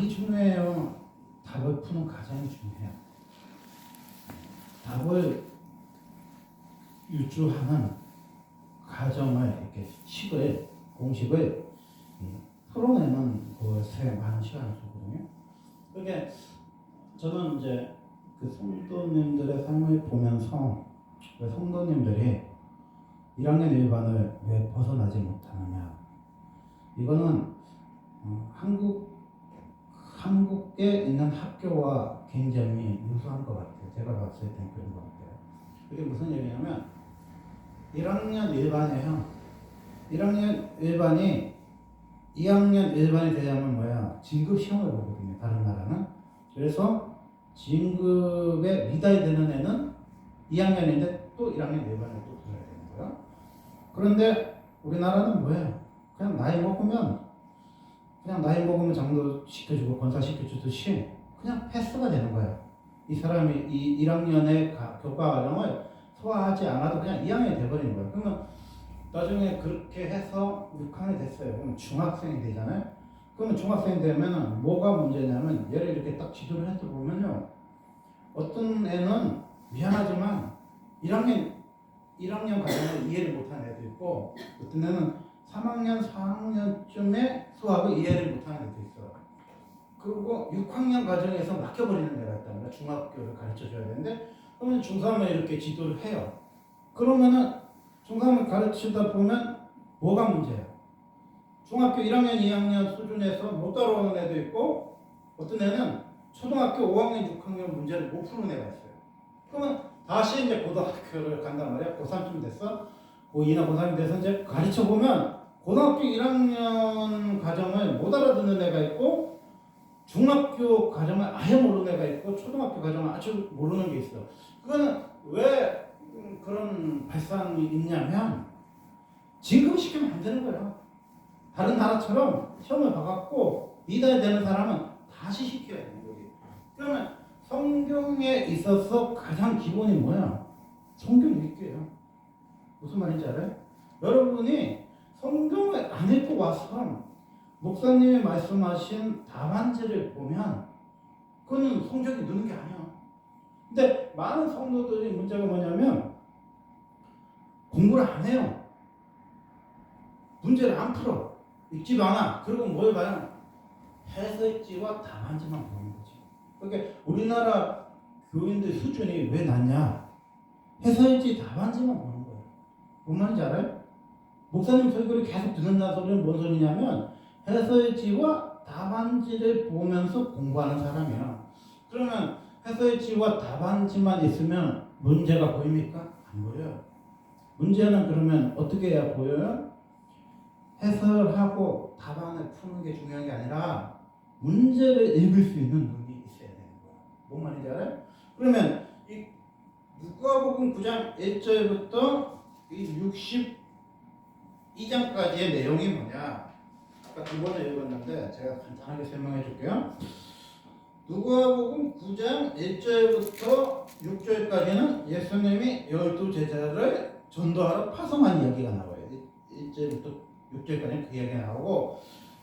답이 중요해요. 답을 푸는 과정이 중요해요. 답을 유추하는 과정을 이렇게 공식을 풀어내는 것에 많은 시간을 두거든요. 그게 저는 이제 그 성도님들의 삶을 보면서 왜 성도님들이 1학년 1반을 왜 벗어나지 못하느냐. 이거는 한국에 있는 학교와 굉장히 유사한 것 같아요. 제가 봤을 땐 그런 것 같아요. 그게 무슨 얘기냐면 1학년 1반이에요. 1학년 1반이 2학년 1반이 되자면 뭐야? 진급 시험을 보거든요. 다른 나라는. 그래서 진급에 미달이 되는 애는 2학년인데 또 1학년 1반에 또 들어야 되는 거야. 그런데 우리나라는 뭐예요? 그냥 나이 먹으면 장로 시켜주고 권사 시켜주듯이 그냥 패스가 되는 거야. 이 사람이 이 1학년의 교과 과정을 소화하지 않아도 그냥 2학년이 돼버리는 거야. 그러면 나중에 그렇게 해서 6학년이 됐어요. 그러면 중학생이 되잖아요. 그러면 중학생이 되면 뭐가 문제냐면 얘를 이렇게 딱 지도를 해서 보면요. 어떤 애는 미안하지만 1학년 과정을 이해를 못하는 애도 있고 어떤 애는 3학년, 4학년쯤에 수학을 이해를 못하는 애도 있어. 그리고 6학년 과정에서 막혀버리는 애가 있단 말이야. 중학교를 가르쳐줘야 되는데 그러면 중3을 이렇게 지도를 해요. 그러면은 중3을 가르치다 보면 뭐가 문제야? 중학교 1학년, 2학년 수준에서 못 따라오는 애도 있고 어떤 애는 초등학교 5학년, 6학년 문제를 못 푸는 애가 있어요. 그러면 다시 이제 고등학교를 간단 말이야. 고3쯤 됐어. 고2나 고3이 돼서 이제 가르쳐보면 고등학교 1학년 과정을 못 알아듣는 애가 있고 중학교 과정을 아예 모르는 애가 있고 초등학교 과정을 아주 모르는 게 있어. 그거는 왜 그런 발상이 있냐면 진급시키면 안 되는 거예요. 다른 나라처럼 시험을 봐갖고 미달이 되는 사람은 다시 시켜야 되는 거지. 그러면 성경에 있어서 가장 기본이 뭐야? 성경 읽기예요. 무슨 말인지 알아요? 여러분이 성경을 안 읽고 와서 목사님이 말씀하신 답안지를 보면 그건 성적이 느는 게 아니야. 근데 많은 성도들이 문제가 뭐냐면 공부를 안 해요. 문제를 안 풀어. 읽지도 않아. 그리고 뭘 봐요? 해설지와 답안지만 보는 거지. 그러니까 우리나라 교인들 수준이 왜 낮냐? 해설지 답안지만 보는 거예요. 뭔 말인지 알아요? 목사님 설교를 계속 듣는다는 소리는 뭔 소리냐면 해설지와 답안지를 보면서 공부하는 사람이야. 그러면 해설지와 답안지만 있으면 문제가 보입니까? 안 보여요. 문제는 그러면 어떻게 해야 보여요? 해설하고 답안을 푸는 게 중요한 게 아니라 문제를 읽을 수 있는 눈이 있어야 되는 거야. 뭔 말인지 알아요? 그러면 이 누가복음 9장 1절부터 이 62장까지의 내용이 뭐냐? 아까 두 번에 읽었는데 제가 간단하게 설명해 줄게요. 누가복음 9장 1절부터 6절까지는 예수님이 12제자를 전도하러 파송한 이야기가 나와요. 1절부터 6절까지는 그 이야기가 나오고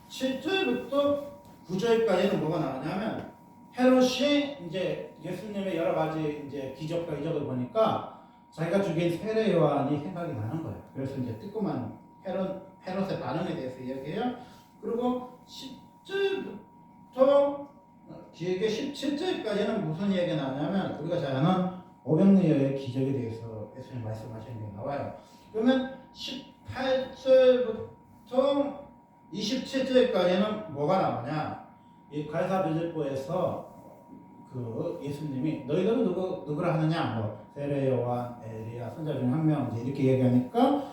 7절부터 9절까지는 뭐가 나오냐면 헤롯이 이제 예수님의 여러 가지 이제 기적과 이적을 보니까 자기가 죽인 세례 요한이 생각이 나는 거예요. 그래서 이제 뜨끔한 헤롯의 반응에 대해서 이야기해요. 그리고 10절부터 길게 17절까지는 무슨 이야기가 나오냐면 우리가 잘 아는 오병이어의 기적에 대해서 예수님 말씀하시는 게 나와요. 그러면 18절부터 27절까지는 뭐가 나오냐? 이 가이사 빌립보에서 그 예수님이 너희들은 누구라 하느냐? 뭐 세례 요한, 엘리야, 선지자 중 한 명 이렇게 얘기하니까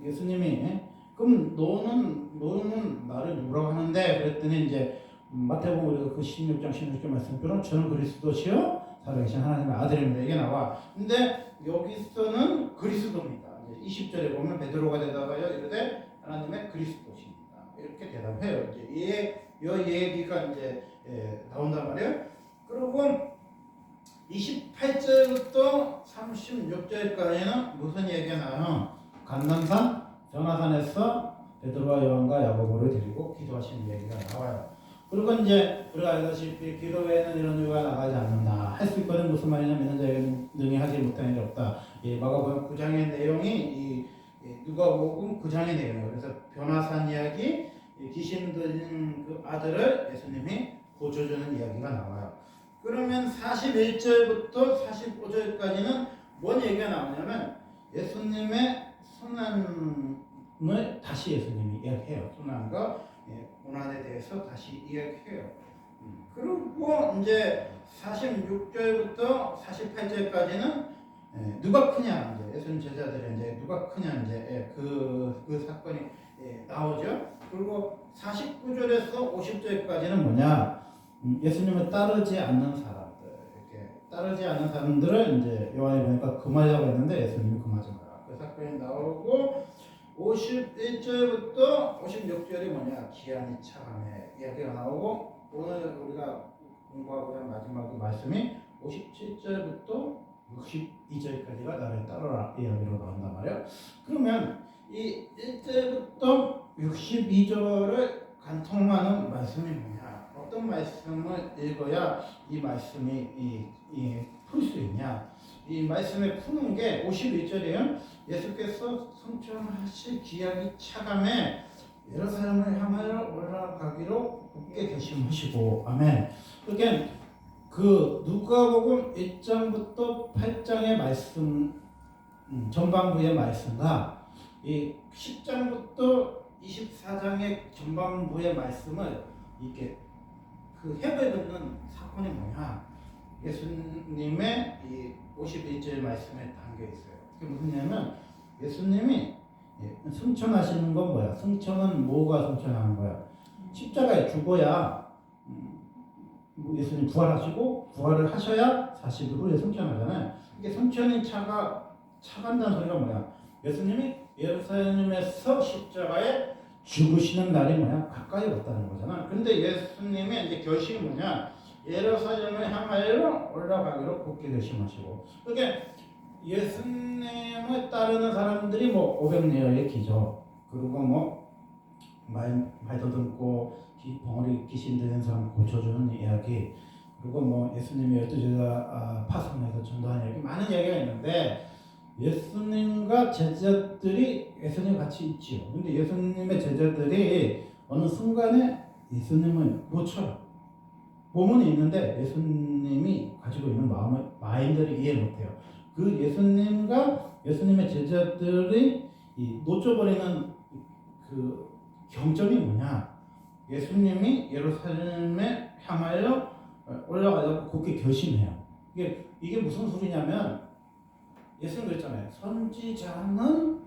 예수님이 그럼 너는 나를 누구라고 하는데? 그랬더니 이제 마태복음 우리가 그 16장 16절 말씀처럼 저는 그리스도시요 살아계신 하나님의 아들입니다. 이게 나와. 근데 여기서는 그리스도입니다. 이제 20절에 보면 베드로가 대답하여 이르되 하나님의 그리스도십니다. 이렇게 대답해요. 이제 이 얘기가 이제 나온단 말이에요. 그리고 28절부터 36절까지는 무슨 얘기가 나와요? 감난산, 변화산에서 베드로와 요한과 야고보를 데리고 기도하시는 얘기가 나와요. 그리고 이제 우리가 알다시피 기도 외에는 이런 이유가 나가지 않는다. 할 수 있거든 무슨 말이냐면 있는 자에게는 능히 하지 못하는 게 없다. 이 마가복음 9장의 내용이 이 누가복음 9장의 내용이에요. 그래서 변화산 이야기, 귀신 들린 그 아들을 예수님이 고쳐주는 이야기가 나와요. 그러면 41절부터 45절까지는 뭔 얘기가 나오냐면 예수님의 순환을 다시 예수님이 이야기해요. 순환과 고난에 대해서 다시 이야기해요. 그리고 이제 46절부터 48절까지는 누가 크냐, 이제 예수님 제자들이 이제 누가 크냐, 이제 그 사건이 나오죠. 그리고 49절에서 50절까지는 뭐냐, 예수님을 따르지 않는 사람들, 이렇게 따르지 않는 사람들을 이제 요한에 보니까 금하려고 했는데 예수님이 금하지 마라. 그 사건이 나오고 51절부터 56절이 뭐냐, 기한이 차감해 이야기가 나오고, 오늘 우리가 공부하고자 하는 마지막 말씀이 57절부터 62절까지가 나를 따르라 이야기로 나온단 말이에요. 그러면 이 1절부터 62절을 간통하는 말씀이 뭐냐, 어떤 말씀을 읽어야 이 말씀이 풀 수 있냐. 이 말씀을 푸는 게 51절이에요. 예수께서 성천하실 기약이 차감해 예루살렘을 향하여 올라가기로 굳게 결심하시고, 아멘. 그러니까 그 누가복음 1장부터 8장의 말씀, 전반부의 말씀과 이 10장부터 24장의 전반부의 말씀을 이렇게 그 협에 듣는 사건이 뭐냐, 예수님의 이 51절 말씀에 담겨 있어요. 그게 무슨 얘기냐면 예수님이 승천하시는 건 뭐야? 승천은 뭐가 승천하는 거야? 십자가에 죽어야 예수님 부활하시고 부활을 하셔야 40일 후에 승천하잖아요. 이게 승천이 차간다는 소리가 뭐야? 예수님이 예루살렘에서 십자가에 죽으시는 날이 뭐야? 가까이 왔다는 거잖아. 근데 예수님의 이제 결심이 뭐냐? 예루살렘을 향하여 올라가기로 굳게 결심하시고, 그러니까 예수님을 따르는 사람들이 뭐 500내외의 기적, 그리고 뭐 말 더듬고 벙어리 귀신 들린 사람 고쳐주는 이야기, 그리고 뭐 예수님이 12제자 파송해서 전도하는 이야기, 많은 이야기가 있는데 예수님과 제자들이 예수님 같이 있지요. 근데 예수님의 제자들이 어느 순간에 예수님을 놓쳐요. 몸은 있는데 예수님이 가지고 있는 마인드를 이해 못해요. 그 예수님과 예수님의 제자들이 놓쳐버리는 그 경점이 뭐냐? 예수님이 예루살렘에 향하여 올라가려고 굳게 결심해요. 이게 무슨 소리냐면 예수님 그랬잖아요. 선지자는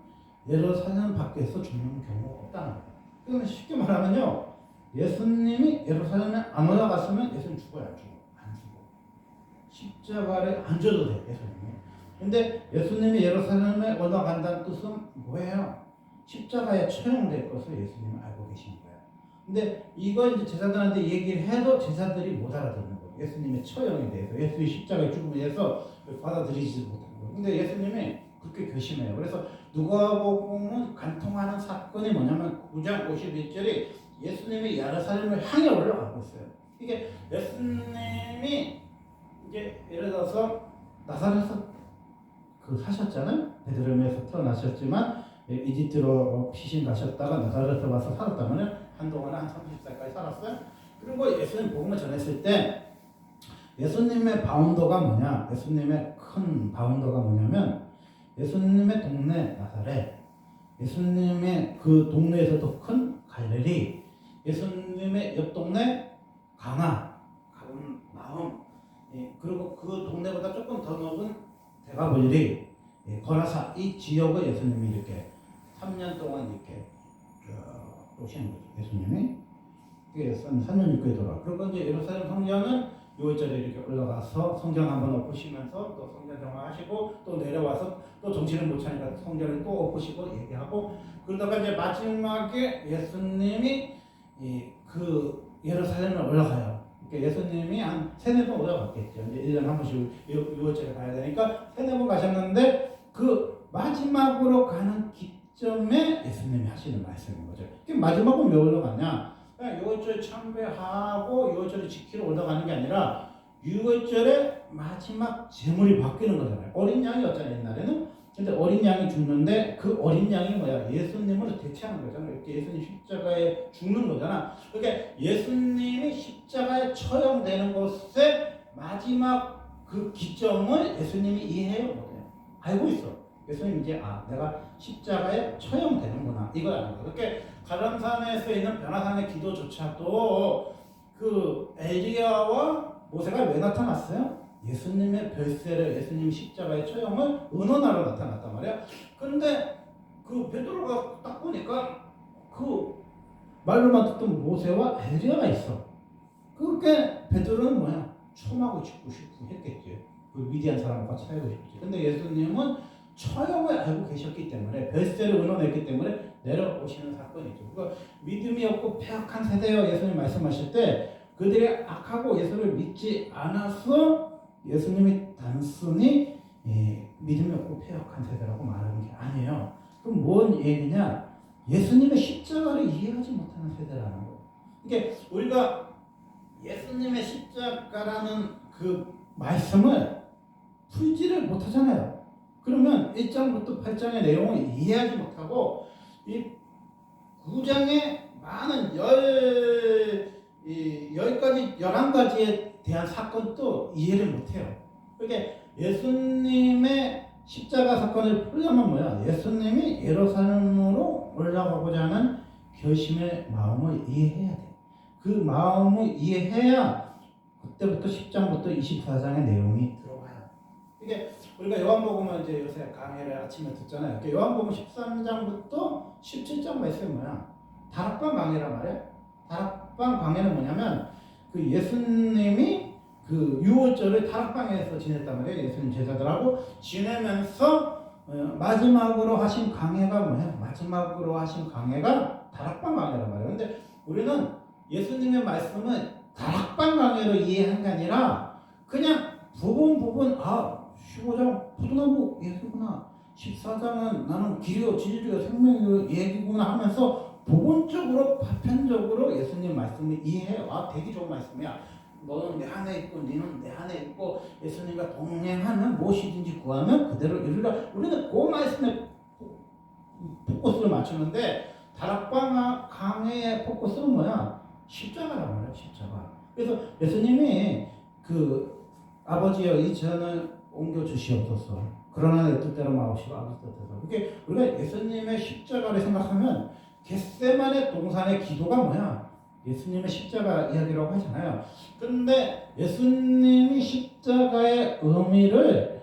예루살렘 밖에서 죽는 경우가 없다는 거예요. 그러면 쉽게 말하면요, 예수님이 예루살렘에 안 올라갔으면 예수님 죽어요, 안 죽어? 안 죽어. 십자가를 안 져도 돼, 예수님이. 근데 예수님이 예루살렘에 올라간다는 뜻은 뭐예요? 십자가에 처형될 것을 예수님은 알고 계신 거예요. 근데 이거 이제 제자들한테 얘기를 해도 제자들이 못 알아듣는 거예요. 예수님의 처형에 대해서, 예수의 십자가의 죽음에 대해서 받아들이지 못하는 거예요. 근데 예수님이 그렇게 결심해요. 그래서 누가복음은 간통하는 사건이 뭐냐면 9장 51절이 예수님이 예루살렘을 향해 올라가고 있어요. 이게 예수님이 이제 예를 들어서 나사렛에서 사셨잖아요. 베들레헴에서 태어나셨지만 이집트로 피신 가셨다가 나사렛에 와서 살았다면 한동안 한 30살까지 살았어요. 그리고 예수님 복음을 전했을 때 예수님의 바운더가 뭐냐? 예수님의 큰 바운더가 뭐냐면 예수님의 동네 나사렛, 예수님의 그 동네에서도 큰 갈릴리, 예수님의 옆 동네 가나, 가버나움, 그리고 그 동네보다 조금 더 넓은 데가볼리, 거라사, 이 지역을 예수님이 이렇게 3년 동안 이렇게 오시는 거죠. 예수님이 3년 있고 돌아. 그리고 이제 예루살렘 성전은 6월절에 이렇게 올라가서 성전 한번 엎으시면서 또 성전 정화하시고 또 내려와서 또 정신을 못 차니까 성전을 또 엎으시고 얘기하고, 그러다가 이제 마지막에 예수님이 그 예루살렘에 올라가요. 그러니까 예수님이 한 3-4번 올라갔겠죠. 이제 1년에 한 번씩 6월절에 가야 되니까 3-4번 가셨는데 그 마지막으로 가는 기점에 예수님이 하시는 말씀인 거죠. 마지막은 왜 올라가냐? 그냥 유월절 참배하고 유월절을 지키러 올라가는 게 아니라 유월절에 마지막 제물이 바뀌는 거잖아요. 어린 양이었잖아요 옛날에는. 근데 어린 양이 죽는데 그 어린 양이 뭐야? 예수님을 대체하는 거잖아. 이렇게 예수님 십자가에 죽는 거잖아. 그러니까 예수님이 십자가에 처형되는 것에 마지막 그 기점을 예수님이 이해해요, 못해요? 알고 있어. 예수님 이제 내가 십자가에 처형되는구나 이걸 아는 거예요. 그렇게 가람산에서 있는 변화산의 기도조차도 그 엘리야와 모세가 왜 나타났어요? 예수님의 별세를 예수님 십자가의 처형을 은원하러 나타났단 말이야. 그런데 그 베드로가 딱 보니까 그 말로만 듣던 모세와 엘리야가 있어. 그러니까 베드로는 뭐야? 총하고 죽고 싶고 했겠지. 그 위대한 사람과 같이 살고 싶지. 근데 예수님은 처형을 알고 계셨기 때문에 별세를 의논했기 때문에 내려오시는 사건이죠. 그러니까 믿음이 없고 패역한 세대여 예수님 말씀하실 때 그들이 악하고 예수를 믿지 않아서 예수님이 단순히 믿음이 없고 패역한 세대라고 말하는 게 아니에요. 그럼 뭔 얘기냐? 예수님의 십자가를 이해하지 못하는 세대라는 거예요. 이게 우리가 예수님의 십자가라는 그 말씀을 풀지를 못하잖아요. 그러면 1장부터 8장의 내용을 이해하지 못하고 이 9장의 많은 10가지, 11가지에 대한 사건도 이해를 못해요. 그러니까 예수님의 십자가 사건을 풀려면 뭐야? 예수님이 예루살렘으로 올라가고자 하는 결심의 마음을 이해해야 돼. 그 마음을 이해해야 그때부터 10장부터 24장의 내용이 들어가요. 이게 우리가 요한복음을 이제 요새 강의를 아침에 듣잖아요. 그러니까 요한복음 13장부터 17장 말씀이 뭐야? 다락방 강의란 말이야. 다락방 강의는 뭐냐면 그 예수님이 그 유월절을 다락방에서 지냈단 말이에요. 예수님 제자들하고 지내면서 마지막으로 하신 강해가 뭐야? 마지막으로 하신 강해가 다락방 강해란 말이에요. 근데 우리는 예수님의 말씀을 다락방 강해로 이해한 게 아니라 그냥 부분 15장 포도나무 얘기구나, 14장은 나는 길이요 진리요 생명이요 얘기구나 하면서 부분적으로 파편적으로 예수님 말씀을 이해해. 되게 좋은 말씀이야. 너는 내 안에 있고 너는 내 안에 있고 예수님과 동행하면 무엇이든지 구하면 그대로 이루리라. 우리는 그 말씀에 포커스를 맞추는데 다락방 강해의 포커스는 뭐야? 십자가란 말이야. 십자가. 그래서 예수님이 그 아버지여 이 전을 옮겨 주시옵소서. 그러나 내 뜻대로 마옵시고 아버지 뜻대로. 그게 우리가 예수님의 십자가를 생각하면 겟세마네 동산의 기도가 뭐야? 예수님의 십자가 이야기라고 하잖아요. 그런데 예수님이 십자가의 의미를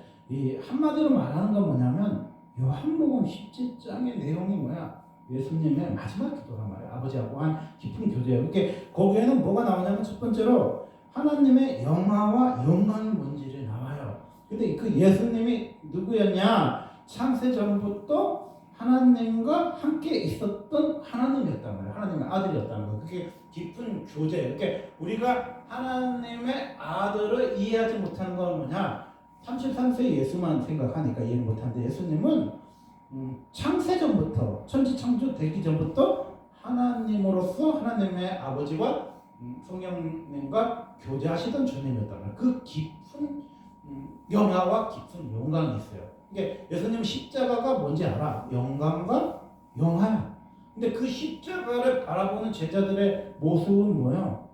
한마디로 말하는 건 뭐냐면 요한복음 17장의 내용이 뭐야? 예수님의 마지막 기도란 말이야. 아버지하고 한 깊은 교제예요. 그게 거기에는 뭐가 나오냐면 첫 번째로 하나님의 영화와 영광이 뭔지를 나와요. 근데 그 예수님이 누구였냐? 창세 전부터 하나님과 함께 있었던 하나님이었단 말이에요. 하나님의 아들이었다는 거예요. 그게 깊은 교제예요. 그러니까 우리가 하나님의 아들을 이해하지 못하는 건 뭐냐? 33세 예수만 생각하니까 이해 못하는데 예수님은 창세 전부터 천지창조 되기 전부터 하나님으로서 하나님의 아버지와 성령님과 교제하시던 주님이었단 말이에요. 그 깊은 영화와 깊은 영광이 있어요. 이게 예수님 십자가가 뭔지 알아? 영광과 영화야. 근데 그 십자가를 바라보는 제자들의 모습은 뭐예요?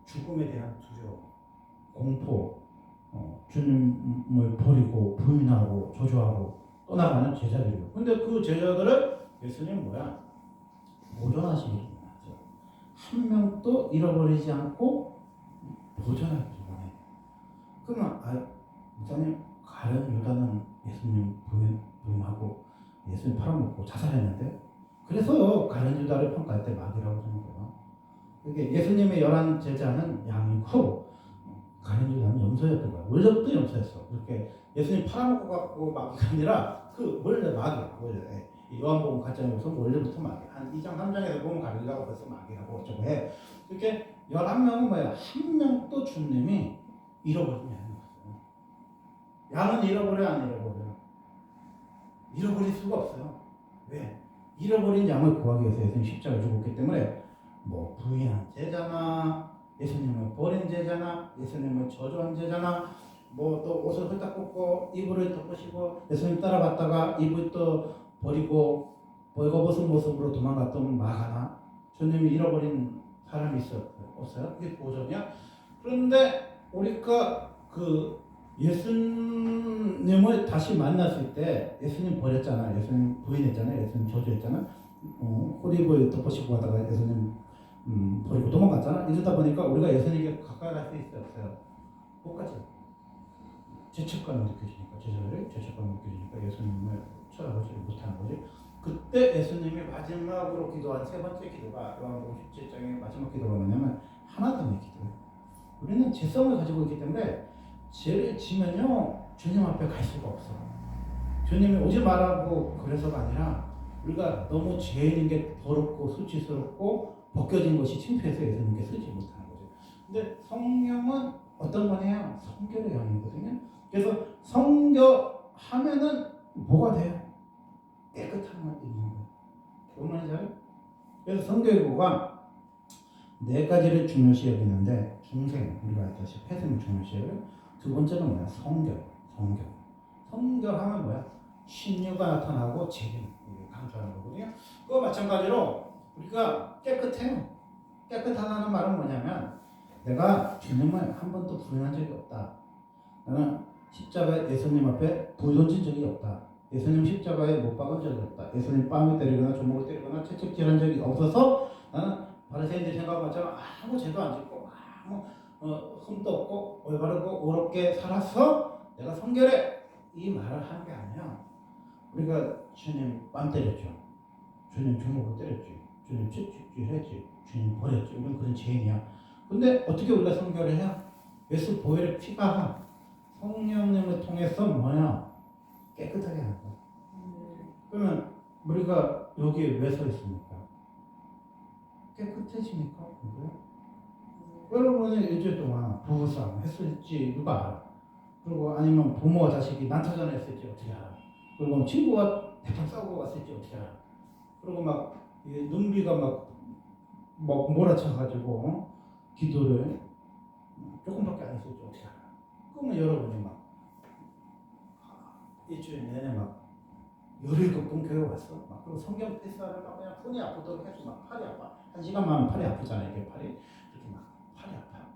죽음에 대한 두려움, 공포, 주님을 버리고 부인하고 저주하고 떠나가는 제자들이에요. 근데 그 제자들을 예수님 뭐야? 보존하시기를 원하죠. 한 명도 잃어버리지 않고 보존하기를 원해요. 그러면 목사님 가룟 유다는 예수님 부인하고 예수님 팔아먹고 자살했는데 그래서 가룟 유다를 평가할 때 마귀라고 하는 거예요. 그게 예수님의 11 제자는 양이고 가룟 유다는 염소였던 거야. 원래부터 염소였어. 그렇게 예수님 팔아먹고 갖고 마귀가 아니라 그 원래 마귀야. 원래 요한복음 가짜에서 원래부터 마귀. 한 2장 3장에서 보면 가룟 유다가 벌써 마귀라고 어쩌고 해. 이렇게 11명은 뭐야? 한 명도 주님이 잃어버리지 않는 거예요. 양은 잃어버려 안 잃어버려? 잃어버릴 수가 없어요. 왜? 잃어버린 양을 구하기 위해서 예수님 십자가를 죽었기 때문에 뭐 부인한 제자나 예수님을 버린 제자나 예수님을 저주한 제자나 뭐 또 옷을 홀딱 꽂고 이불을 덮으시고 예수님 따라갔다가 이불 또 버리고 벌거벗은 모습으로 도망갔던 마가나 주님이 잃어버린 사람이 없어요? 이게 보존이야? 그런데 우리가 그 예수님을 다시 만났을 때 예수님 버렸잖아. 예수님 부인했잖아요. 예수님 저주했잖아. 호리불 덮으시고 가다가 예수님 버리고 도망갔잖아. 이러다 보니까 우리가 예수님에게 가까이 갈 수 있어요? 없어요? 못 가죠. 죄책감이 느껴지니까 죄책감이 느껴지니까 예수님을 쳐다보지 못하는 거지. 그때 예수님이 마지막으로 기도한 세 번째 기도가 요한복음 17장의 마지막 기도가 뭐냐면 하나됨의 기도예요. 우리는 죄성을 가지고 있기 때문에 죄를 지면요 주님 앞에 갈 수가 없어. 주님이 오지 말라고 그래서가 아니라 우리가 너무 죄인인 게 더럽고 수치스럽고 벗겨진 것이 창피해서 예수님께 쓰지 못하는 거죠. 근데 성령은 어떤 거냐? 성결의 영이거든요. 그래서 성결하면은 뭐가 돼요? 깨끗함을 입는 거예요. 뭔 말인지 알아요? 그래서 성결교가 네 가지를 중요시 여기는데 중생, 우리가 알다시피 폐생을 중요시 여겨요. 두 번째는 뭐야? 성결하면 뭐야? 신유가 나타나고 재림 강조하는 거거든요. 그거 마찬가지로 우리가 깨끗해요. 깨끗하다는 말은 뭐냐면 내가 주님을 한 번도 부인한 적이 없다. 나는 십자가에 예수님 앞에 돌 던진 적이 없다. 예수님 십자가에 못 박은 적이 없다. 예수님 뺨을 때리거나 주먹을 때리거나 채찍질한 적이 없어서 나는 바리새인들 생각한 것처럼 아무 죄도 안 짓고 아무 흠도 없고 올바르고 의롭게 살아서 내가 성결해 이 말을 하는 게 아니야. 우리가 주님 뺨 때렸죠. 주님 주먹을 때렸지. 주님 채찍질 했지. 주님 버렸지. 우리는 그런 죄인이야. 근데 어떻게 우리가 성결을 해야? 예수 보혈의 피가 성령님을 통해서 뭐냐? 깨끗하게 하는 거야. 그러면 우리가 여기에 왜 서 있습니까? 깨끗해지니까. 여러분이 일주일 동안 부부싸움 했을지 누가 알아? 그리고 아니면 부모와 자식이 난타전 했을지 어떻게 알아? 그리고 친구가 대판 싸우고 왔을지 어떻게 알아? 그리고 막 눈비가 막 몰아쳐가지고 기도를 조금밖에 안 했을지 어떻게 알아? 그러면 여러분이 막 일주일 내내 막 17번 교회 왔어. 막 그리고 성경 필사를 막 그냥 손이 아프도록 해서 막 팔이 아파. 1시간만 하면 팔이 아프잖아. 이게 팔이 이렇게 막 팔이 아파.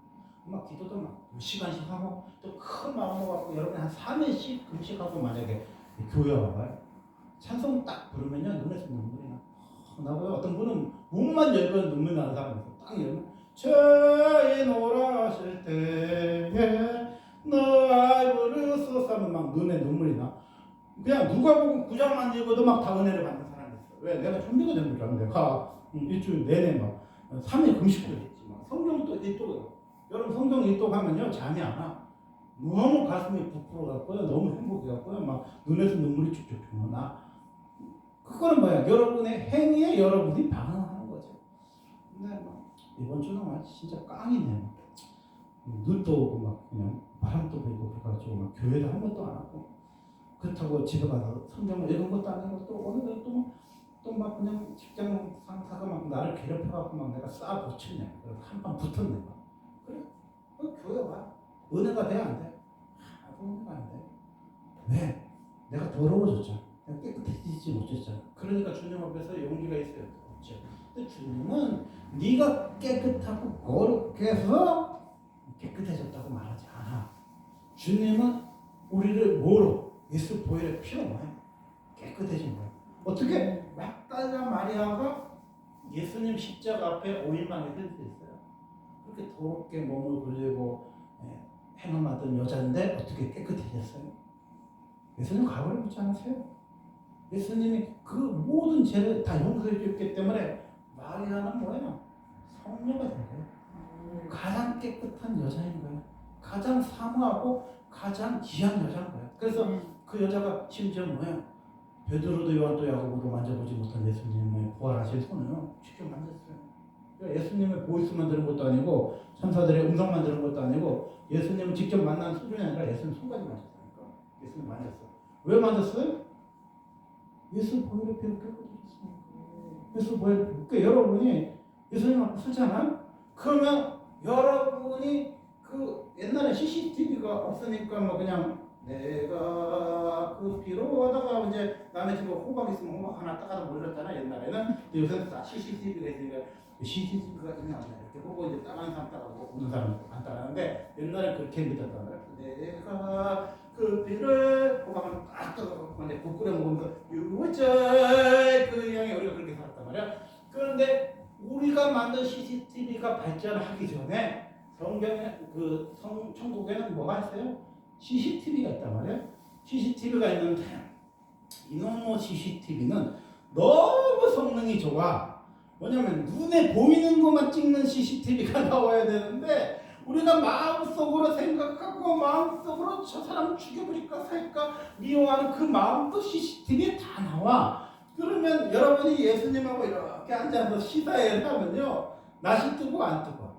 막 기도도 막 몇 시간씩 하고 또 큰 마음 먹고 여러분이 한 3일씩 금식하고 만약에 교회 와봐요. 찬송 딱 부르면요 눈에서 눈물이 나. 나고요. 어떤 분은 문만 열면 눈물 나는 사람이 있어. 딱 열면 저의 노라실 때에 너의 부르소서 하면 막 눈에 눈물이 나. 그냥 누가 보고 구장만 읽어도 막 다 은혜를 받는 사람이 있어. 왜? 내가 준비가 되는 줄 알았는데 일주일 내내 막 3일 금식도 했지. 막 성경도 읽도 여러분 성경 읽도하면요 잠이 안 와. 너무 가슴이 부풀어갖고요. 너무 행복해갖고요. 막 눈에서 눈물이 쭉쭉 나. 그거는 뭐야? 여러분의 행위에 여러분이 반응하는 거죠. 근데 막 이번 주는 막 진짜 깡이네. 눈도 오고 막 그냥 바람도 불고 그래가지고 막 교회도 한 번도 안 하고 그렇다고 집에 가서 성경을 읽은 것도 아니고 또 오늘 또 막 그냥 직장 상사가 막 나를 괴롭혀갖고 막 내가 싹 붙였네. 한방 붙었네. 막. 그래? 교회 와. 은혜가 돼? 안 돼? 은혜가 안 돼. 왜? 내가 더러워졌잖아. 내가 깨끗해지지 못했잖아. 그러니까 주님 앞에서 용기가 있어요. 없죠. 근데 주님은 네가 깨끗하고 거룩해 해서 깨끗해졌다고 말하지 않아. 주님은 우리를 뭐로? 예수 보혈의 피로 깨끗해진 거야. 어떻게? 막달라 마리아가 예수님 십자가 앞에 5일 만에 설 수 있어요. 그렇게 더럽게 몸을 굴리고 행을 맡은 여자인데 어떻게 깨끗해졌어요? 예수님 과거를 묻지 않으세요? 예수님이 그 모든 죄를 다 용서해 줬기 때문에 마리아는 뭐예요? 성녀가 된 거예요. 가장 깨끗한 여자인 거예요. 가장 사모하고 가장 귀한 여자인 거예요. 그래서 그 여자가 심지어 뭐예요? 베드로도 요한도 야고보도 만져보지 못한 예수님의 부활하신 손을 직접 만졌어요. 그러니까 예수님의 보이스만 들은 것도 아니고 천사들의 음성만 들은 것도 아니고 예수님을 직접 만난 수준이 아니라 예수님 손까지 만졌다니까. 예수님 만졌어. 왜 만졌어요? 예수 보혈의 피로 깨끗해졌으니까. 예수 보혈. 그러니까 여러분이 예수님 앞에 쓰잖아요. 그러면 여러분이 그 옛날에 CCTV가 없으니까 뭐 그냥 내가 그 비로 하다가 이제 남의 집에 호박 있으면 호박 하나 따가다 몰렸잖아 옛날에는. 근데 요새는 다 CCTV가 있으니까 CCTV가 있냐 없냐 이렇게 보고 이제 따가는 사람 따가고 없는 사람 안 따가는데 옛날에 그렇게 믿었단 말이야. 내가 그 비를 호박을 딱 따가고 국 끓여 먹으면서 유월절 그 형이 우리가 그렇게 살았단 말이야. 그런데 우리가 만든 CCTV가 발전하기 전에 성경에 천국에는 뭐가 있어요? CCTV가 있단 말이에요. CCTV가 있는데 이놈의 CCTV는 너무 성능이 좋아. 뭐냐면 눈에 보이는 것만 찍는 CCTV가 나와야 되는데 우리가 마음속으로 생각하고 마음속으로 저 사람 죽여버릴까 살까 미워하는 그 마음도 CCTV에 다 나와. 그러면 여러분이 예수님하고 이렇게 앉아서 시사회를 하면요, 낯이 뜨고 안 뜨고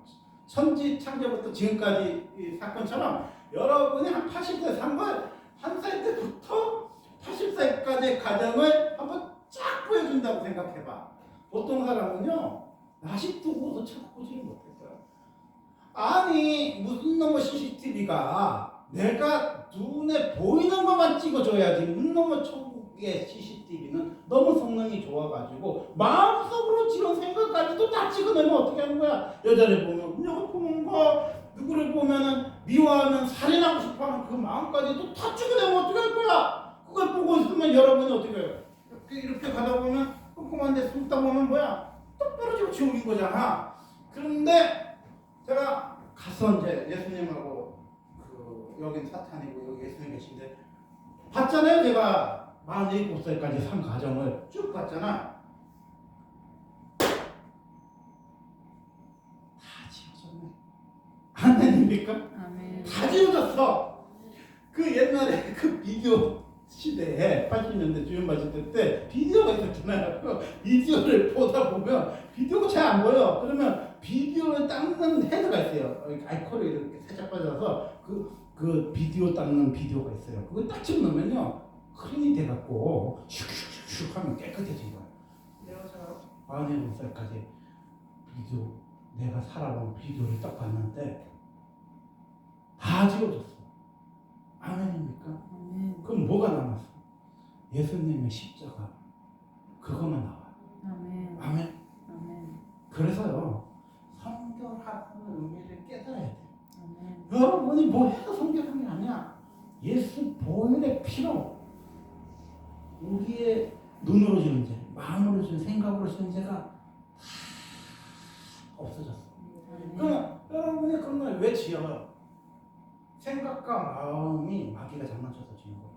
천지 창조부터 지금까지 이 사건처럼 여러분이 한 80세 산 걸 한 살 때부터 80살까지의 가정을 한번 쫙 보여준다고 생각해봐. 보통 사람은요, 낯이 뜨고도 찾아보지를 못했어요. 아니 무슨 놈의 CCTV가 내가 눈에 보이는 것만 찍어줘야지. 무슨 놈의 천국의 CCTV는 너무 성능이 좋아가지고 마음속으로 지은 생각까지도 다 찍어내면 어떻게 하는 거야. 여자를 보면 여기 보는 거, 누구를 보면은 미워하면 살인하고 싶어하는 그 마음까지도 다 찍어내면 어떻게 할 거야. 그걸 보고 있으면 여러분이 어떻게 해요. 이렇게 가다 보면 꼼꼼한데 숨다 보면 뭐야, 똑바로 지옥인 거잖아. 그런데 제가 가서 이제 예수님하고 여긴 사탄이고 여기 예수님 계신데 봤잖아요. 제가 47살까지 산 과정을 쭉 봤잖아. 다 지워졌네. 아멘입니까? 아멘. 다 지워졌어. 그 옛날에 그 비디오 시대에 80년대 주연 맞을 때 비디오가 있었잖아요. 그 비디오를 보다 보면 비디오가 잘 안 보여. 그러면 비디오를 닦는 헤드가 있어요. 알코올이 이렇게 살짝 빠져서 그 비디오 닦는 비디오가 있어요. 그거 딱 집어넣으면요, 크린이 돼갖고 슉슉슉 하면 깨끗해진 거야. 내가 47살까지 비디오, 내가 살아본 비디오를 딱 봤는데 다 지워졌어. 아멘입니까? 아멘. 그럼 뭐가 남았어? 예수님의 십자가, 그것만 나와. 아멘. 아멘. 아멘. 그래서요, 성결하는 의미를 깨달아야 돼. 아멘. 여러분이 뭐 해서 성결한 게 아니야. 예수 보혈의 피로 우리의 눈으로 지은 죄, 마음으로 지은, 생각으로 지은 죄가 다 없어졌어. 그럼 여러분이 그런 걸 왜 지어요? 생각과 마음이 마귀가 장난쳐서 지은 거예요.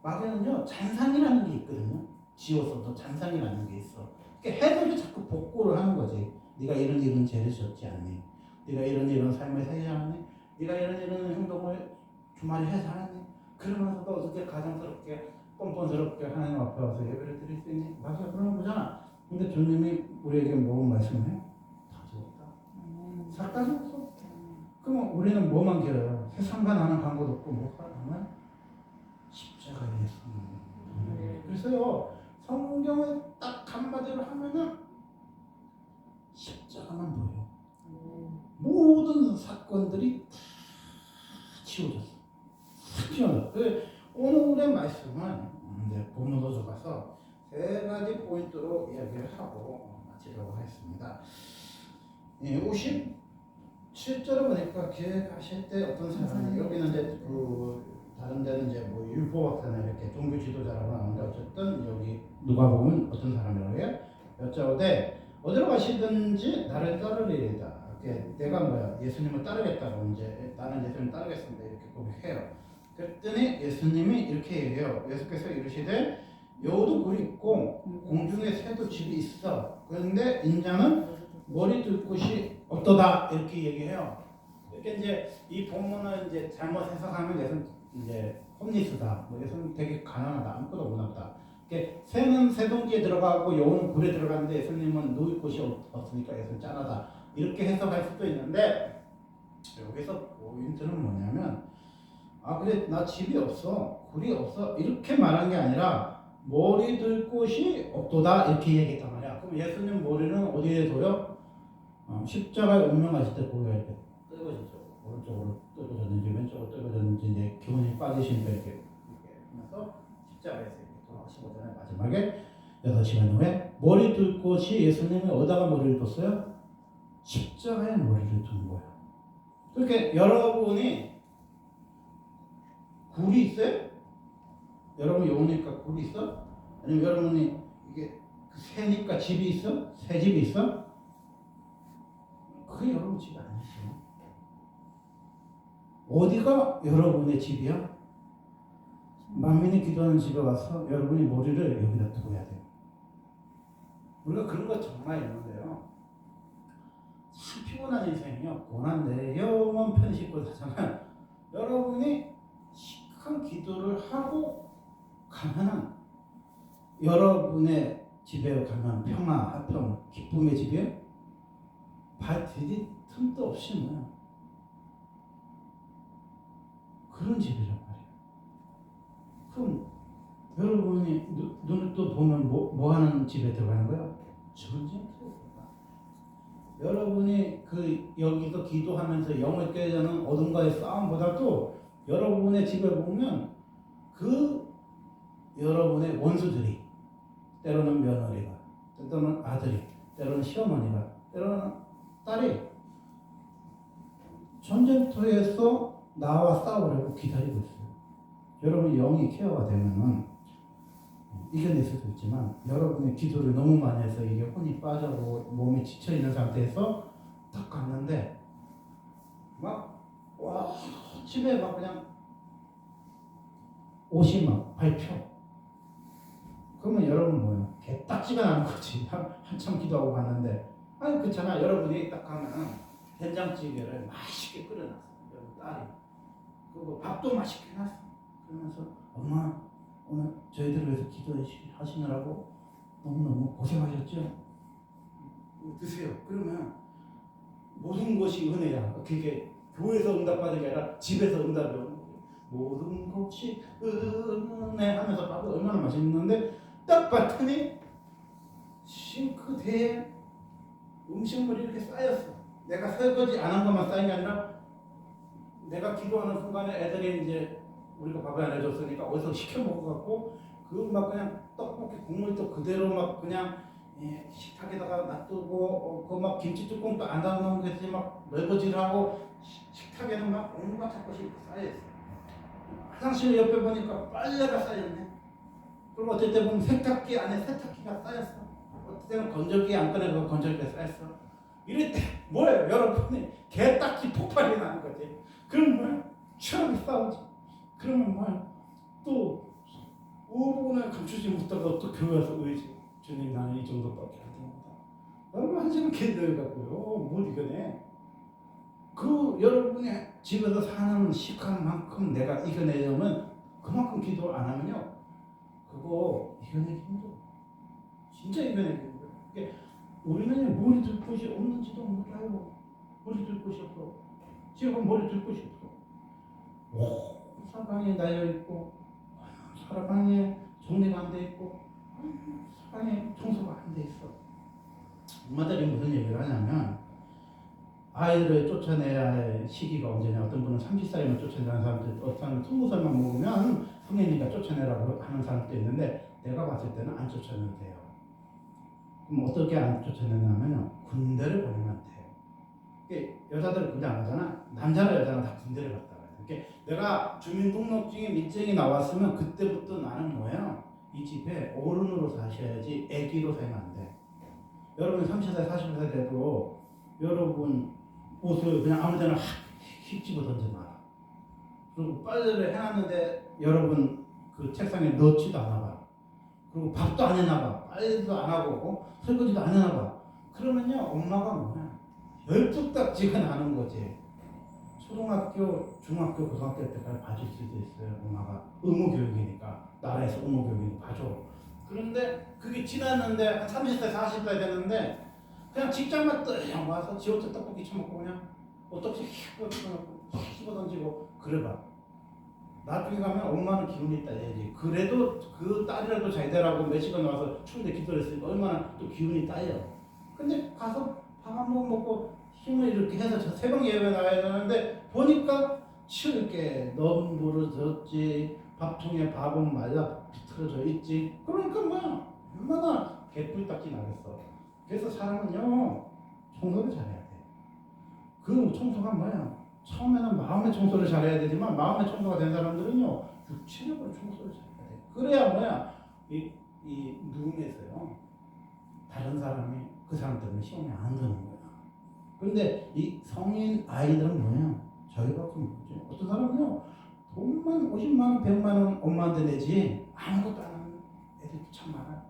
마귀는요, 잔상이라는 게 있거든요. 지어서도 잔상이라는 게 있어. 그러니까 해석이 자꾸 복구를 하는 거지. 네가 이런 죄를 지었지 않니? 네가 이런 삶을 살지 않니? 네가 이런 행동을 주말에 해서 하니? 그러면서도 어떻게 가정스럽게 뻔뻔스럽게 하나님 앞에 와서 예배를 드릴 수 있니? 마귀가 그러는 거잖아. 근데 주님이 우리에게 뭐 말씀해요? 다 지웠다. 싹 다 지웠어. 그럼 우리는 뭐만 길어요? 세상과 나는 광고도 없고 뭐가 나는 십자가 예수님. 그래서요, 성경을 딱 한마디로 하면은 십자가만 보여. 모든 사건들이 다 지워졌어. 지워졌어. 오늘의 말씀은 이제 본문으로 들어가서 세 가지 포인트로 이야기를 하고 마치려고 하겠습니다. 57절에 보니까 계획하실 때 어떤 사람이, 여기는 이제 다른 데는 이제 뭐 율법학자나 이렇게 종교 지도자라고 하는데 어쨌든 여기 누가 보면 어떤 사람이라고 해요? 여쭤오되 어디로 가시든지 나를 따르리이다. 내가 뭐야? 예수님을 따르겠다고, 이제 나는 예수님을 따르겠습니다 이렇게 고백해요. 그랬더니 예수님이 이렇게 얘기해요. 예수께서 이르시되 여우도 굴이 있고 공중에 새도 집이 있어. 그런데 인자는 머리 둘 곳이 없도다 이렇게 얘기해요. 이렇게 이제 이 본문을 이제 잘못 해석하면 예수는 이제 홈리스다. 뭐 예수는 되게 가난하다. 아무것도 없나 보다. 새는 새동기에 들어가고 여우는 굴에 들어가는데 예수님은 누울 곳이 없으니까 예수는 짠하다. 이렇게 해석할 수도 있는데 여기서 포인트는 뭐냐면, 그래 나 집이 없어, 굴이 없어 이렇게 말한 게 아니라 머리 둘 곳이 없도다 이렇게 얘기했단 말이야. 그럼 그럼 예수님 머리는 어디에 둬요? 십자가에 운명하실 때 고개가 이렇게 떨어지죠. 오른쪽으로 떨어졌는지 왼쪽으로 떨어졌는지 이제 기운이 빠지시니까 이렇게 하면서 십자가에서 이렇게 돌아가신 거잖아요. 마지막에 6시간 후에 머리 둘 곳이 예수님이 어디다가 머리를 뒀어요? 십자가에 머리를 둔 거예요. 그렇게 여러분이 굴이 있어요? 여러분이 용이니까 굴이 있어? 아니면 여러분이 이게 새니까 집이 있어? 새 집이 있어? 그게 여러분 집이 아니죠. 어디가 여러분의 집이야? 만민이 기도하는 집에 와서 여러분이 머리를 여기다 두고 해야 돼요. 우리가 그런 거 정말 있는데요. 참 피곤한 인생이요. 고난데 영원 편식고 사잖아요. 여러분이 시큰 기도를 하고 가면은 여러분의 집에 가면 평화, 화평, 기쁨의 집이에요. 발 디딜 틈도 없이 뭐야. 그런 집이란 말이에요. 그럼 여러분이 눈을 또 보면 뭐 하는 집에 들어가는 거야? 전쟁터에 들어가. 여러분이 여기서 기도하면서 영을 깨자는 어둠과의 싸움보다도 여러분의 집에 보면 여러분의 원수들이 때로는 며느리가, 때로는 아들이, 때로는 시어머니가, 때로는 딸이 전쟁터에서 나와 싸우려고 기다리고 있어요. 여러분 영이 케어가 되면은 이겨낼 수도 있지만 여러분의 기도를 너무 많이 해서 이게 혼이 빠져고 몸이 지쳐 있는 상태에서 딱 갔는데 와 집에 막 그냥 옷이 막 밟혀. 그러면 여러분 뭐예요? 개딱지가 나는 거지. 한참 기도하고 갔는데 아니 그렇잖아. 여러분이 딱 가면은 된장찌개를 맛있게 끓여놨어. 여러분 딸이. 그리고 밥도 맛있게 해놨어. 그러면서 엄마 오늘 저희들을 위해서 기도하시느라고 너무너무 고생하셨죠? 드세요. 그러면 모든 것이 은혜야. 그게 교회에서 응답받은 게 아니라 집에서 응답이 오는 거예요. 모든 것이 은혜 하면서 밥이 얼마나 맛있는데 딱 봤더니 싱크대에 음식물이 이렇게 쌓였어. 내가 설거지 안 한 것만 쌓인 게 아니라 내가 기도하는 순간에 애들이 이제 우리가 밥을 안 해줬으니까 어디서 시켜 먹어갖고 그 막 그냥 떡볶이 국물도 그대로 막 그냥 식탁에다가 놔두고 그 막 김치 뚜껑도 안 닫아놓은 게 막 넓어지라고 식탁에는 막 온갖 것이 쌓여있어. 화장실 옆에 보니까 빨래가 쌓였네. 그리고 어떨 때 보면 세탁기 안에 세탁기가 쌓였어. 어떨 때는 건조기 안 꺼내고 건조기가 쌓였어. 이럴 때 뭐예요? 여러분이 개딱지 폭발이 나는 거지. 그럼 뭐야? 추억이 싸우지. 그러면 뭐야? 또 5분을 감추지 못하고 또 교회 와서 의지. 주님 나는 이 정도밖에 안 됩니다. 여러분 한 시간 견뎌갖고요. 못 이겨내. 여러분의 집에서 사는 시간 만큼 내가 이겨내려면 그만큼 기도를 안 하면요. 그거 이겨내기 힘들어. 진짜 이겨내기 힘들어. 우리는 머리 둘 곳이 없는지도 몰라요. 머리 둘 곳이 없어. 지금 머리 둘 곳이 없어. 사방에 날려있고 사방에 정리가 안 돼 있고 사방에 청소가 안 돼 있어. 엄마들이 무슨 얘기를 하냐면 아이들을 쫓아내야 할 시기가 언제냐. 어떤 분은 30살이면 쫓아내는 사람들, 어떤 사람은 20살만 먹으면 성인이니까 쫓아내라고 하는 사람도 있는데 내가 봤을 때는 안 쫓아내도 돼요. 그럼 어떻게 안 쫓아내냐면요. 군대를 보내면 돼요. 여자들은 군대 안 가잖아. 남자나 여자나 다 군대를 갔다 가요. 내가 주민등록증에 민증이 나왔으면 그때부터 나는 뭐야? 이 집에 어른으로 사셔야지 애기로 살면 안 돼. 여러분 30살, 40살 돼도 여러분 옷을 그냥 아무데나 휙 집어 던져놔. 그리고 빨래를 해놨는데 여러분 그 책상에 넣지도 않아봐. 그리고 밥도 안 해놔봐. 빨래도 안 하고 설거지도 안 해놔봐. 그러면요 엄마가 뭐야? 열뚝딱지가 나는 거지. 초등학교, 중학교, 고등학교 때까지 봐줄 수도 있어요. 엄마가 의무교육이니까 나라에서 의무교육이니까 봐줘. 그런데 그게 지났는데 한 30살, 40살 됐는데 그냥 직장만 그냥 와서 지 혼자 떡볶이 처먹고 그냥 어떻게 휙 집어넣고 휙 집어던지고 그래봐. 나중에 가면 엄마는 기운이 있다 해야지. 그래도 그 딸이라도 잘 되라고 몇 시간 와서 추운데 기도를 했으니까 얼마나 또 기운이 따요. 근데 가서 밥 한 번 먹고 힘을 이렇게 해서 저 새벽 예배 나가야 되는데 보니까 치우게 넘부러졌지, 밥통에 밥은 맞아 비틀어져 있지. 그러니까 뭐야, 얼마나 개꿀딱지 나겠어. 그래서 사람은요 청소를 잘해야 돼. 그 청소가 뭐야? 처음에는 마음의 청소를 잘해야 되지만 마음의 청소가 된 사람들은요 육체적으로 청소를 잘해야 돼. 그래야 뭐야, 이 누움에서요 다른 사람이 그 사람 때문에 시험에 안 드는 거야. 그런데 이 성인 아이들은 뭐냐? 저희가 좀 뭐지? 어떤 사람은요 돈만 50만 원, 100만 원 엄마한테 내지 아무것도 안 하는 애들이 참 많아요.